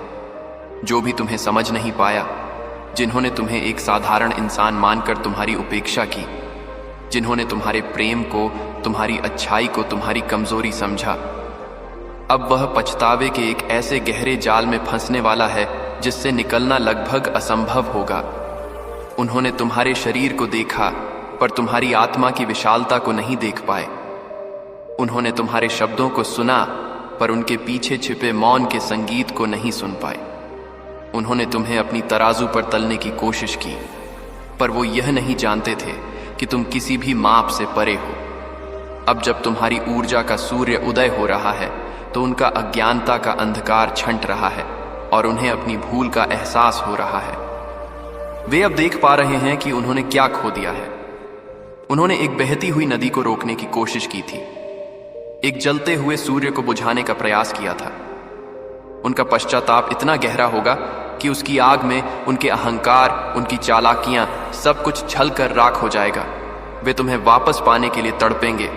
जो भी तुम्हें समझ नहीं पाया, जिन्होंने तुम्हें एक साधारण इंसान मानकर तुम्हारी उपेक्षा की, जिन्होंने तुम्हारे प्रेम को, तुम्हारी अच्छाई को तुम्हारी कमजोरी समझा, अब वह पछतावे के एक ऐसे गहरे जाल में फंसने वाला है जिससे निकलना लगभग असंभव होगा। उन्होंने तुम्हारे शरीर को देखा, पर तुम्हारी आत्मा की विशालता को नहीं देख पाए। उन्होंने तुम्हारे शब्दों को सुना, पर उनके पीछे छिपे मौन के संगीत को नहीं सुन पाए। उन्होंने तुम्हें अपनी तराजू पर तलने की कोशिश की, पर वो यह नहीं जानते थे कि तुम किसी भी माप से परे हो। अब जब तुम्हारी ऊर्जा का सूर्य उदय हो रहा है, तो उनका अज्ञानता का अंधकार छंट रहा है और उन्हें अपनी भूल का एहसास हो रहा है। वे अब देख पा रहे हैं कि उन्होंने क्या खो दिया है। उन्होंने एक बहती हुई नदी को रोकने की कोशिश की थी, एक जलते हुए सूर्य को बुझाने का प्रयास किया था। उनका पश्चाताप इतना गहरा होगा कि उसकी आग में उनके अहंकार, उनकी चालाकियां, सब कुछ छलकर राख हो जाएगा। वे तुम्हें वापस पाने के लिए तड़पेंगे,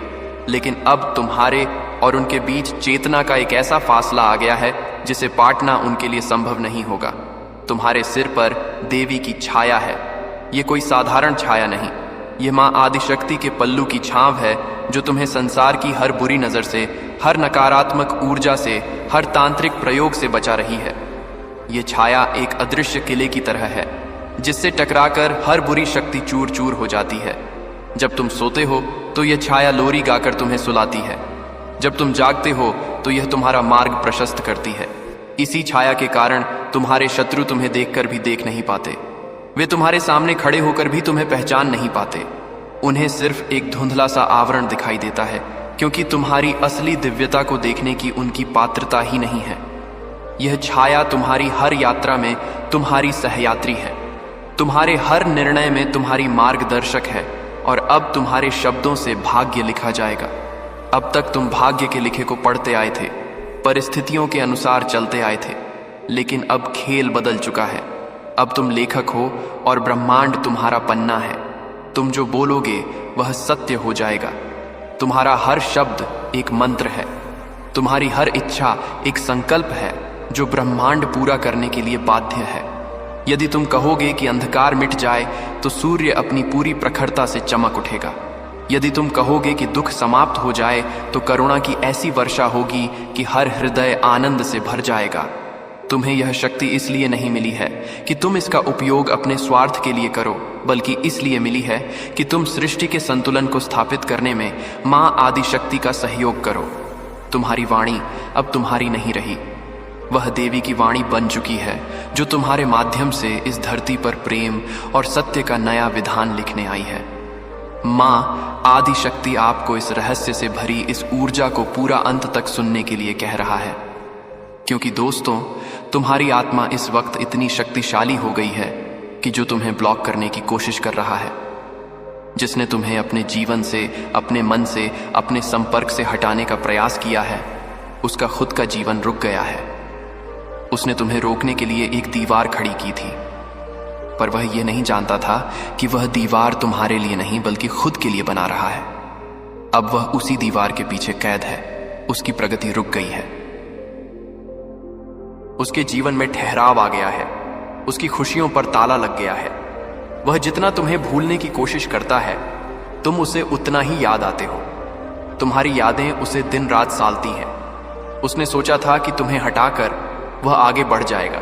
लेकिन अब तुम्हारे और उनके बीच चेतना का एक ऐसा फासला आ गया है जिसे पाटना उनके लिए संभव नहीं होगा। तुम्हारे सिर पर देवी की छाया है। ये कोई साधारण छाया नहीं, ये माँ आदिशक्ति के पल्लू की छांव है जो तुम्हें संसार की हर बुरी नजर से, हर नकारात्मक ऊर्जा से, हर तांत्रिक प्रयोग से बचा रही है। ये छाया एक अदृश्य किले की तरह है जिससे टकराकर हर बुरी शक्ति चूर चूर हो जाती है। जब तुम सोते हो तो यह छाया लोरी गाकर तुम्हें सुलाती है। जब तुम जागते हो तो यह तुम्हारा मार्ग प्रशस्त करती है। इसी छाया के कारण तुम्हारे शत्रु तुम्हें देखकर भी देख नहीं पाते। वे तुम्हारे सामने खड़े होकर भी तुम्हें पहचान नहीं पाते। उन्हें सिर्फ एक धुंधला सा आवरण दिखाई देता है, क्योंकि तुम्हारी असली दिव्यता को देखने की उनकी पात्रता ही नहीं है। यह छाया तुम्हारी हर यात्रा में तुम्हारी सहयात्री है, तुम्हारे हर निर्णय में तुम्हारी मार्गदर्शक है। और अब तुम्हारे शब्दों से भाग्य लिखा जाएगा। अब तक तुम भाग्य के लिखे को पढ़ते आए थे, परिस्थितियों के अनुसार चलते आए थे, लेकिन अब खेल बदल चुका है। अब तुम लेखक हो और ब्रह्मांड तुम्हारा पन्ना है। तुम जो बोलोगे वह सत्य हो जाएगा। तुम्हारा हर शब्द एक मंत्र है, तुम्हारी हर इच्छा एक संकल्प है जो ब्रह्मांड पूरा करने के लिए बाध्य है। यदि तुम कहोगे कि अंधकार मिट जाए तो सूर्य अपनी पूरी प्रखरता से चमक उठेगा। यदि तुम कहोगे कि दुख समाप्त हो जाए तो करुणा की ऐसी वर्षा होगी कि हर हृदय आनंद से भर जाएगा। तुम्हें यह शक्ति इसलिए नहीं मिली है कि तुम इसका उपयोग अपने स्वार्थ के लिए करो, बल्कि इसलिए मिली है कि तुम सृष्टि के संतुलन को स्थापित करने में माँ आदिशक्ति का सहयोग करो। तुम्हारी वाणी अब तुम्हारी नहीं रही, वह देवी की वाणी बन चुकी है जो तुम्हारे माध्यम से इस धरती पर प्रेम और सत्य का नया विधान लिखने आई है। माँ आदिशक्ति आपको इस रहस्य से भरी इस ऊर्जा को पूरा अंत तक सुनने के लिए कह रहा है, क्योंकि दोस्तों, तुम्हारी आत्मा इस वक्त इतनी शक्तिशाली हो गई है कि जो तुम्हें ब्लॉक करने की कोशिश कर रहा है, जिसने तुम्हें अपने जीवन से, अपने मन से, अपने संपर्क से हटाने का प्रयास किया है, उसका खुद का जीवन रुक गया है। उसने तुम्हें रोकने के लिए एक दीवार खड़ी की थी, पर वह यह नहीं जानता था कि वह दीवार तुम्हारे लिए नहीं बल्कि खुद के लिए बना रहा है। अब वह उसी दीवार के पीछे कैद है। उसकी प्रगति रुक गई है। उसके जीवन में ठहराव आ गया है। उसकी खुशियों पर ताला लग गया है। वह जितना तुम्हें भूलने की कोशिश करता है, तुम उसे उतना ही याद आते हो। तुम्हारी यादें उसे दिन रात सालती हैं। उसने सोचा था कि तुम्हें हटाकर वह आगे बढ़ जाएगा,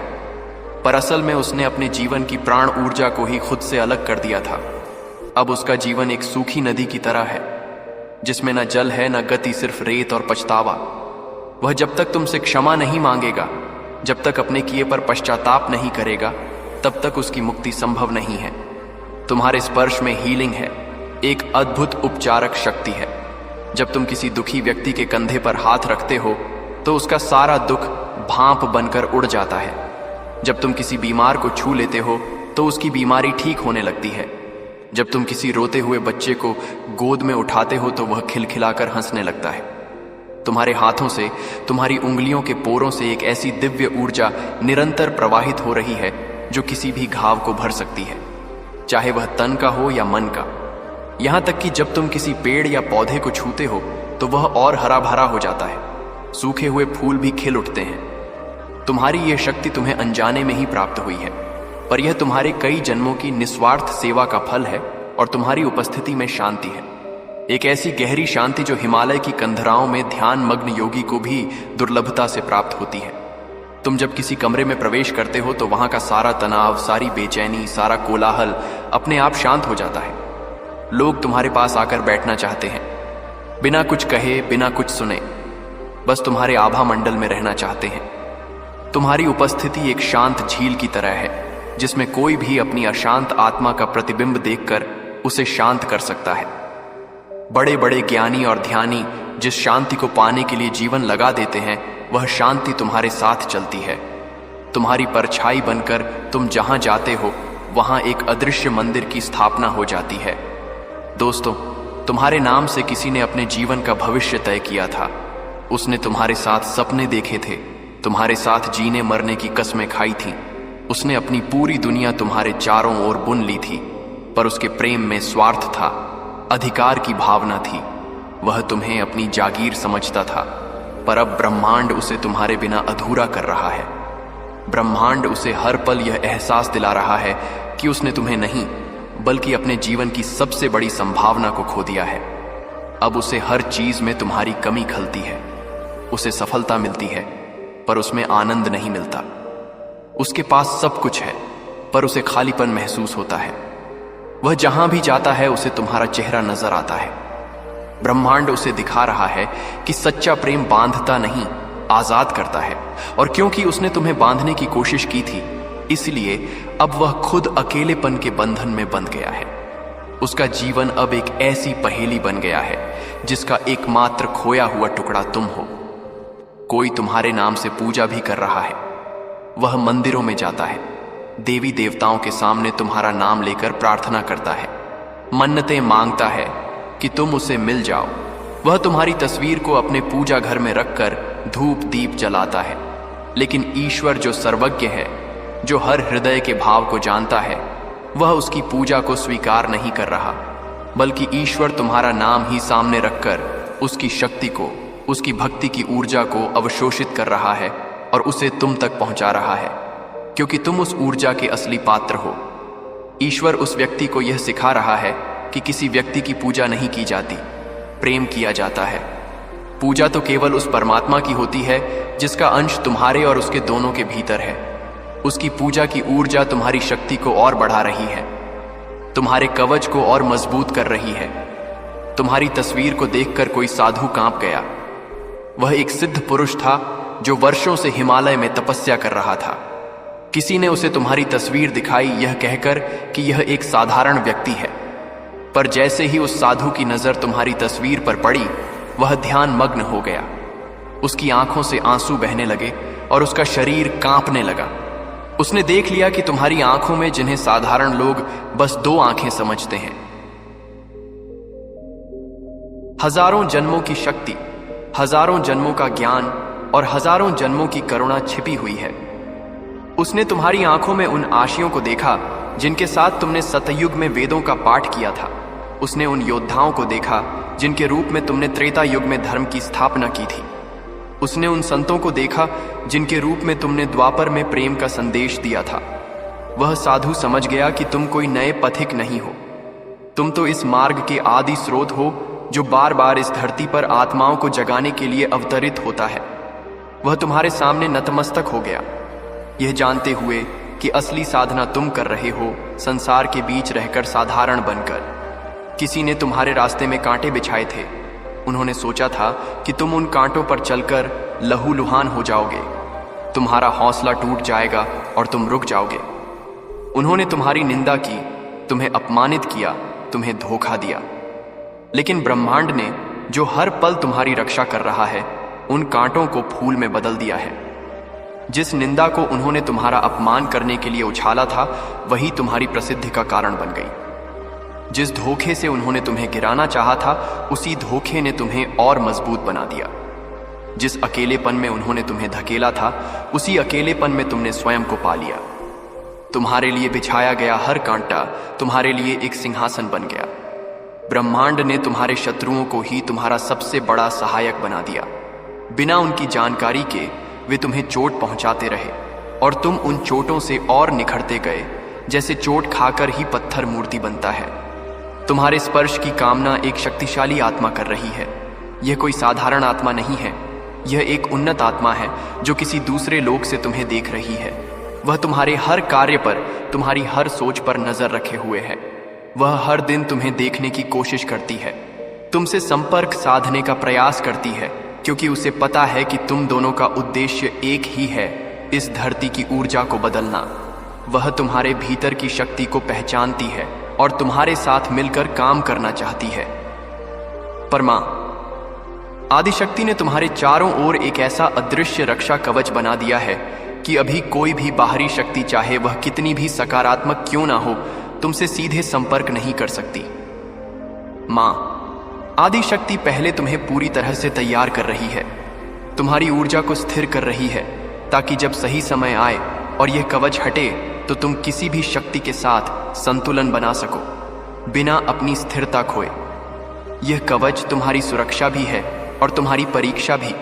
पर असल में उसने अपने जीवन की प्राण ऊर्जा को ही खुद से अलग कर दिया था। अब उसका जीवन एक सूखी नदी की तरह है जिसमें न जल है न गति, सिर्फ रेत और पछतावा। वह जब तक तुमसे क्षमा नहीं मांगेगा, जब तक अपने किए पर पश्चाताप नहीं करेगा, तब तक उसकी मुक्ति संभव नहीं है। तुम्हारे स्पर्श में हीलिंग है, एक अद्भुत उपचारक शक्ति है। जब तुम किसी दुखी व्यक्ति के कंधे पर हाथ रखते हो तो उसका सारा दुख भांप बनकर उड़ जाता है। जब तुम किसी बीमार को छू लेते हो तो उसकी बीमारी ठीक होने लगती है। जब तुम किसी रोते हुए बच्चे को गोद में उठाते हो तो वह खिलखिलाकर हंसने लगता है। तुम्हारे हाथों से, तुम्हारी उंगलियों के पोरों से एक ऐसी दिव्य ऊर्जा निरंतर प्रवाहित हो रही है जो किसी भी घाव को भर सकती है, चाहे वह तन का हो या मन का। यहां तक कि जब तुम किसी पेड़ या पौधे को छूते हो तो वह और हरा भरा हो जाता है। सूखे हुए फूल भी खिल उठते हैं। तुम्हारी यह शक्ति तुम्हें अनजाने में ही प्राप्त हुई है, पर यह तुम्हारे कई जन्मों की निस्वार्थ सेवा का फल है और तुम्हारी उपस्थिति में शांति है। एक ऐसी गहरी शांति जो हिमालय की कंधराओं में ध्यान मग्न योगी को भी दुर्लभता से प्राप्त होती है। तुम जब किसी कमरे में प्रवेश करते हो तो वहां का सारा तनाव, सारी बेचैनी, सारा कोलाहल अपने आप शांत हो जाता है। लोग तुम्हारे पास आकर बैठना चाहते हैं, बिना कुछ कहे, बिना कुछ सुने, बस तुम्हारे आभा मंडल में रहना चाहते हैं। तुम्हारी उपस्थिति एक शांत झील की तरह है जिसमें कोई भी अपनी अशांत आत्मा का प्रतिबिंब देखकर उसे शांत कर सकता है। बड़े बड़े ज्ञानी और ध्यानी जिस शांति को पाने के लिए जीवन लगा देते हैं, वह शांति तुम्हारे साथ चलती है। तुम्हारी परछाई बनकर तुम जहां जाते हो वहां एक अदृश्य मंदिर की स्थापना हो जाती है। दोस्तों, तुम्हारे नाम से किसी ने अपने जीवन का भविष्य तय किया था। उसने तुम्हारे साथ सपने देखे थे, तुम्हारे साथ जीने मरने की कस्में खाई थीं। उसने अपनी पूरी दुनिया तुम्हारे चारों ओर बुन ली थी, पर उसके प्रेम में स्वार्थ था, अधिकार की भावना थी। वह तुम्हें अपनी जागीर समझता था, पर अब ब्रह्मांड उसे तुम्हारे बिना अधूरा कर रहा है। ब्रह्मांड उसे हर पल यह एहसास दिला रहा है कि उसने तुम्हें नहीं, बल्कि अपने जीवन की सबसे बड़ी संभावना को खो दिया है। अब उसे हर चीज में तुम्हारी कमी खलती है। उसे सफलता मिलती है, पर उसमें आनंद नहीं मिलता। उसके पास सब कुछ है, पर उसे खालीपन महसूस होता है। वह जहां भी जाता है उसे तुम्हारा चेहरा नजर आता है। ब्रह्मांड उसे दिखा रहा है कि सच्चा प्रेम बांधता नहीं, आजाद करता है। और क्योंकि उसने तुम्हें बांधने की कोशिश की थी, इसलिए अब वह खुद अकेलेपन के बंधन में बंध गया है। उसका जीवन अब एक ऐसी पहेली बन गया है जिसका एकमात्र खोया हुआ टुकड़ा तुम हो। कोई तुम्हारे नाम से पूजा भी कर रहा है। वह मंदिरों में जाता है, देवी देवताओं के सामने तुम्हारा नाम लेकर प्रार्थना करता है, मन्नतें मांगता है कि तुम उसे मिल जाओ। वह तुम्हारी तस्वीर को अपने पूजा घर में रखकर धूप दीप जलाता है। लेकिन ईश्वर जो सर्वज्ञ है, जो हर हृदय के भाव को जानता है, वह उसकी पूजा को स्वीकार नहीं कर रहा, बल्कि ईश्वर तुम्हारा नाम ही सामने रखकर उसकी शक्ति को, उसकी भक्ति की ऊर्जा को अवशोषित कर रहा है और उसे तुम तक पहुंचा रहा है, क्योंकि तुम उस ऊर्जा के असली पात्र हो। ईश्वर उस व्यक्ति को यह सिखा रहा है कि किसी व्यक्ति की पूजा नहीं की जाती, प्रेम किया जाता है। पूजा तो केवल उस परमात्मा की होती है जिसका अंश तुम्हारे और उसके दोनों के भीतर है। उसकी पूजा की ऊर्जा तुम्हारी शक्ति को और बढ़ा रही है, तुम्हारे कवच को और मजबूत कर रही है। तुम्हारी तस्वीर को देखकर कोई साधु कांप गया। वह एक सिद्ध पुरुष था जो वर्षों से हिमालय में तपस्या कर रहा था। किसी ने उसे तुम्हारी तस्वीर दिखाई यह कहकर कि यह एक साधारण व्यक्ति है, पर जैसे ही उस साधु की नजर तुम्हारी तस्वीर पर पड़ी, वह ध्यान मग्न हो गया। उसकी आंखों से आंसू बहने लगे और उसका शरीर कांपने लगा। उसने देख लिया कि तुम्हारी आंखों में, जिन्हें साधारण लोग बस 2 आंखें समझते हैं, हजारों जन्मों की शक्ति, हजारों जन्मों का ज्ञान और हजारों जन्मों की करुणा छिपी हुई है। उसने तुम्हारी आंखों में उन आशियों को देखा जिनके साथ तुमने सतयुग में वेदों का पाठ किया था। उसने उन योद्धाओं को देखा जिनके रूप में तुमने त्रेता युग में धर्म की स्थापना की थी। उसने उन संतों को देखा जिनके रूप में तुमने द्वापर में प्रेम का संदेश दिया था। वह साधु समझ गया कि तुम कोई नए पथिक नहीं हो, तुम तो इस मार्ग के आदि स्रोत हो जो बार बार इस धरती पर आत्माओं को जगाने के लिए अवतरित होता है। वह तुम्हारे सामने नतमस्तक हो गया, यह जानते हुए कि असली साधना तुम कर रहे हो, संसार के बीच रहकर साधारण बनकर। किसी ने तुम्हारे रास्ते में कांटे बिछाए थे। उन्होंने सोचा था कि तुम उन कांटों पर चलकर लहूलुहान हो जाओगे, तुम्हारा हौसला टूट जाएगा और तुम रुक जाओगे। उन्होंने तुम्हारी निंदा की, तुम्हें अपमानित किया, तुम्हें धोखा दिया। लेकिन ब्रह्मांड ने, जो हर पल तुम्हारी रक्षा कर रहा है, उन कांटों को फूल में बदल दिया है। जिस निंदा को उन्होंने तुम्हारा अपमान करने के लिए उछाला था, वही तुम्हारी प्रसिद्धि का कारण बन गई। जिस धोखे से उन्होंने तुम्हें गिराना चाहा था, उसी धोखे ने तुम्हें और मजबूत बना दिया। जिस अकेलेपन में उन्होंने तुम्हें धकेला था, उसी अकेलेपन में तुमने स्वयं को पा लिया। तुम्हारे लिए बिछाया गया हर कांटा तुम्हारे लिए एक सिंहासन बन गया। ब्रह्मांड ने तुम्हारे शत्रुओं को ही तुम्हारा सबसे बड़ा सहायक बना दिया। बिना उनकी जानकारी के वे तुम्हें चोट पहुंचाते रहे और तुम उन चोटों से और निखरते गए, जैसे चोट खाकर ही पत्थर मूर्ति बनता है। तुम्हारे स्पर्श की कामना एक शक्तिशाली आत्मा कर रही है। यह कोई साधारण आत्मा नहीं है, यह एक उन्नत आत्मा है जो किसी दूसरे लोक से तुम्हें देख रही है। वह तुम्हारे हर कार्य पर, तुम्हारी हर सोच पर नजर रखे हुए है। वह हर दिन तुम्हें देखने की कोशिश करती है, तुमसे संपर्क साधने का प्रयास करती है, क्योंकि उसे पता है कि तुम दोनों का उद्देश्य एक ही है, इस धरती की ऊर्जा को बदलना। वह तुम्हारे भीतर की शक्ति को पहचानती है और तुम्हारे साथ मिलकर काम करना चाहती है। पर मां, आदिशक्ति ने तुम्हारे चारों ओर एक ऐसा अदृश्य रक्षा कवच बना दिया है कि अभी कोई भी बाहरी शक्ति, चाहे वह कितनी भी सकारात्मक क्यों ना हो, तुमसे सीधे संपर्क नहीं कर सकती। मां, आदि शक्ति पहले तुम्हें पूरी तरह से तैयार कर रही है, तुम्हारी ऊर्जा को स्थिर कर रही है, ताकि जब सही समय आए और यह कवच हटे तो तुम किसी भी शक्ति के साथ संतुलन बना सको, बिना अपनी स्थिरता खोए। यह कवच तुम्हारी सुरक्षा भी है और तुम्हारी परीक्षा भी।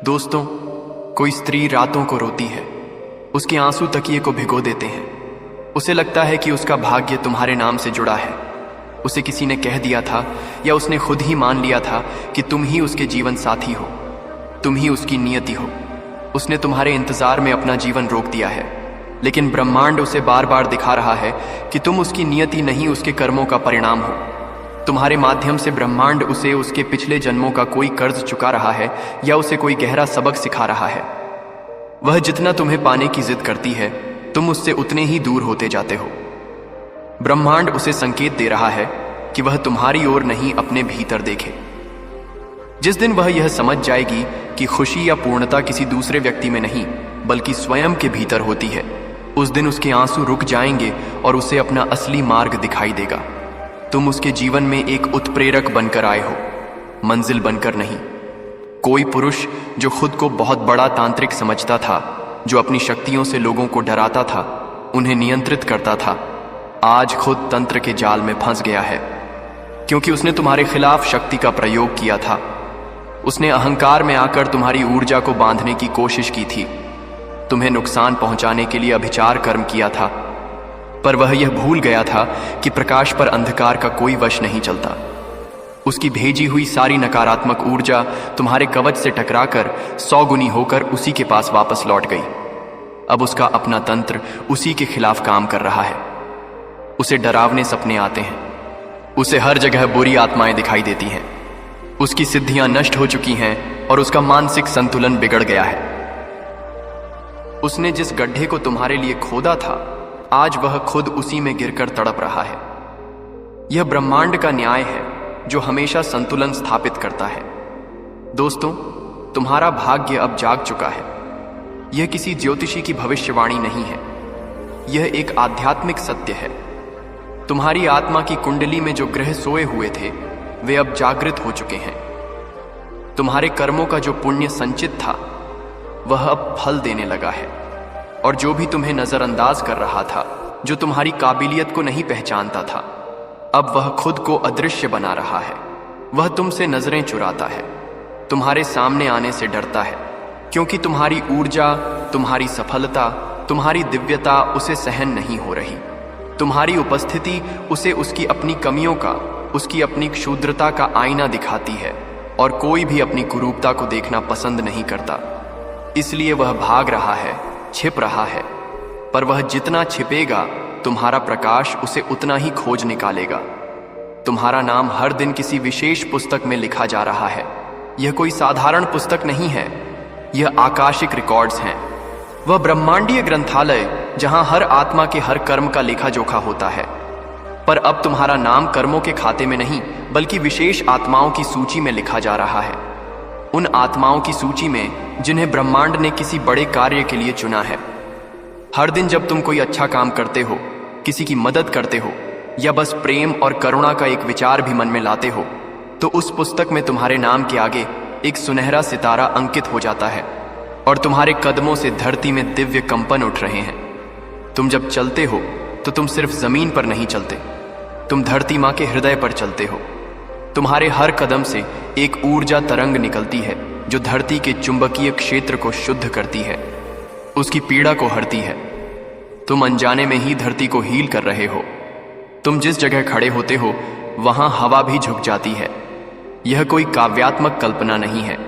दोस्तों, कोई स्त्री रातों को रोती है, उसके आंसू तकिए को भिगो देते हैं। उसे लगता है कि उसका भाग्य तुम्हारे नाम से जुड़ा है। उसे किसी ने कह दिया था या उसने खुद ही मान लिया था कि तुम ही उसके जीवन साथी हो, तुम ही उसकी नियति हो। उसने तुम्हारे इंतजार में अपना जीवन रोक दिया है, लेकिन ब्रह्मांड उसे बार बार दिखा रहा है कि तुम उसकी नियति नहीं, उसके कर्मों का परिणाम हो। तुम्हारे माध्यम से ब्रह्मांड उसे उसके पिछले जन्मों का कोई कर्ज चुका रहा है या उसे कोई गहरा सबक सिखा रहा है। वह जितना तुम्हें पाने की जिद करती है, तुम उससे उतने ही दूर होते जाते हो। ब्रह्मांड उसे संकेत दे रहा है कि वह तुम्हारी ओर नहीं, अपने भीतर देखे। जिस दिन वह यह समझ जाएगी कि खुशी या पूर्णता किसी दूसरे व्यक्ति में नहीं बल्कि स्वयं के भीतर होती है, उस दिन उसके आंसू रुक जाएंगे और उसे अपना असली मार्ग दिखाई देगा। तुम उसके जीवन में एक उत्प्रेरक बनकर आए हो, मंजिल बनकर नहीं। कोई पुरुष जो खुद को बहुत बड़ा तांत्रिक समझता था, जो अपनी शक्तियों से लोगों को डराता था, उन्हें नियंत्रित करता था, आज खुद तंत्र के जाल में फंस गया है, क्योंकि उसने तुम्हारे खिलाफ शक्ति का प्रयोग किया था। उसने अहंकार में आकर तुम्हारी ऊर्जा को बांधने की कोशिश की थी, तुम्हें नुकसान पहुंचाने के लिए अभिचार कर्म किया था। पर वह यह भूल गया था कि प्रकाश पर अंधकार का कोई वश नहीं चलता। उसकी भेजी हुई सारी नकारात्मक ऊर्जा तुम्हारे कवच से टकराकर 100 गुनी होकर उसी के पास वापस लौट गई। अब उसका अपना तंत्र उसी के खिलाफ काम कर रहा है। उसे डरावने सपने आते हैं, उसे हर जगह बुरी आत्माएं दिखाई देती हैं। उसकी सिद्धियां नष्ट हो चुकी हैं और उसका मानसिक संतुलन बिगड़ गया है। उसने जिस गड्ढे को तुम्हारे लिए खोदा था, आज वह खुद उसी में गिरकर तड़प रहा है। यह ब्रह्मांड का न्याय है जो हमेशा संतुलन स्थापित करता है। दोस्तों, तुम्हारा भाग्य अब जाग चुका है। यह किसी ज्योतिषी की भविष्यवाणी नहीं है, यह एक आध्यात्मिक सत्य है। तुम्हारी आत्मा की कुंडली में जो ग्रह सोए हुए थे, वे अब जागृत हो चुके हैं। तुम्हारे कर्मों का जो पुण्य संचित था, वह अब फल देने लगा है। और जो भी तुम्हें नजरअंदाज कर रहा था, जो तुम्हारी काबिलियत को नहीं पहचानता था, अब वह खुद को अदृश्य बना रहा है। वह तुमसे नजरें चुराता है, तुम्हारे सामने आने से डरता है, क्योंकि तुम्हारी ऊर्जा, तुम्हारी सफलता, तुम्हारी दिव्यता उसे सहन नहीं हो रही। तुम्हारी उपस्थिति उसे उसकी अपनी कमियों का, उसकी अपनी क्षुद्रता का आईना दिखाती है, और कोई भी अपनी कुरूपता को देखना पसंद नहीं करता। इसलिए वह भाग रहा है, छिप रहा है। पर वह जितना छिपेगा, तुम्हारा प्रकाश उसे उतना ही खोज निकालेगा। तुम्हारा नाम हर दिन किसी विशेष पुस्तक में लिखा जा रहा है। यह कोई साधारण पुस्तक नहीं है, यह आकाशिक रिकॉर्ड्स हैं। वह ब्रह्मांडीय ग्रंथालय जहां हर आत्मा के हर कर्म का लेखा जोखा होता है। पर अब तुम्हारा नाम कर्मों के खाते में नहीं, बल्कि विशेष आत्माओं की सूची में लिखा जा रहा है। उन आत्माओं की सूची में जिन्हें ब्रह्मांड ने किसी बड़े कार्य के लिए चुना है। हर दिन जब तुम कोई अच्छा काम करते हो, किसी की मदद करते हो, या बस प्रेम और करुणा का एक विचार भी मन में लाते हो, तो उस पुस्तक में तुम्हारे नाम के आगे एक सुनहरा सितारा अंकित हो जाता है और तुम्हारे कदमों से धरती में दिव्य कंपन उठ रहे हैं। तुम जब चलते हो तो तुम सिर्फ जमीन पर नहीं चलते, तुम धरती माँ के हृदय पर चलते हो। तुम्हारे हर कदम से एक ऊर्जा तरंग निकलती है जो धरती के चुंबकीय क्षेत्र को शुद्ध करती है, उसकी पीड़ा को हरती है। तुम अनजाने में ही धरती को हील कर रहे हो। तुम जिस जगह खड़े होते हो, वहां हवा भी झुक जाती है। यह कोई काव्यात्मक कल्पना नहीं है,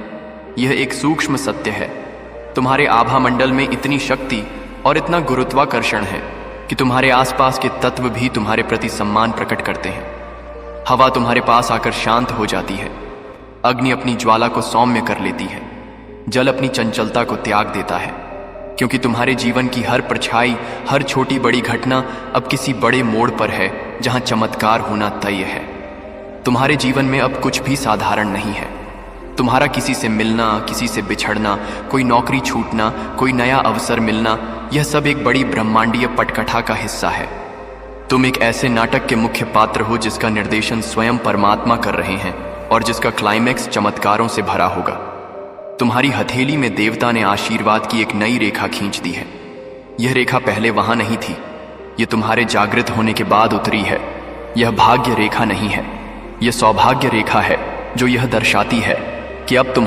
यह एक सूक्ष्म सत्य है। तुम्हारे आभा मंडल में इतनी शक्ति और इतना गुरुत्वाकर्षण है कि तुम्हारे आसपास के तत्व भी तुम्हारे प्रति सम्मान प्रकट करते हैं। हवा तुम्हारे पास आकर शांत हो जाती है, अग्नि अपनी ज्वाला को सौम्य कर लेती है, जल अपनी चंचलता को त्याग देता है, क्योंकि तुम्हारे जीवन की हर परछाई, हर छोटी बड़ी घटना अब किसी बड़े मोड़ पर है जहां चमत्कार होना तय है। तुम्हारे जीवन में अब कुछ भी साधारण नहीं है। तुम्हारा किसी से मिलना, किसी से बिछड़ना, कोई नौकरी छूटना, कोई नया अवसर मिलना, यह सब एक बड़ी ब्रह्मांडीय पटकथा का हिस्सा है। तुम एक ऐसे नाटक के मुख्य पात्र हो जिसका निर्देशन स्वयं परमात्मा कर रहे हैं। और जिसका क्लाइमैक्स चमत्कारों से भरा होगा। तुम्हारी हथेली में देवता ने आशीर्वाद की एक नई रेखा खींच दी है। यह रेखा पहले वहां नहीं थी, यह तुम्हारे जागृत होने के बाद उतरी है। यह भाग्य रेखा नहीं है, यह सौभाग्य रेखा है जो यह दर्शाती है कि अब तुम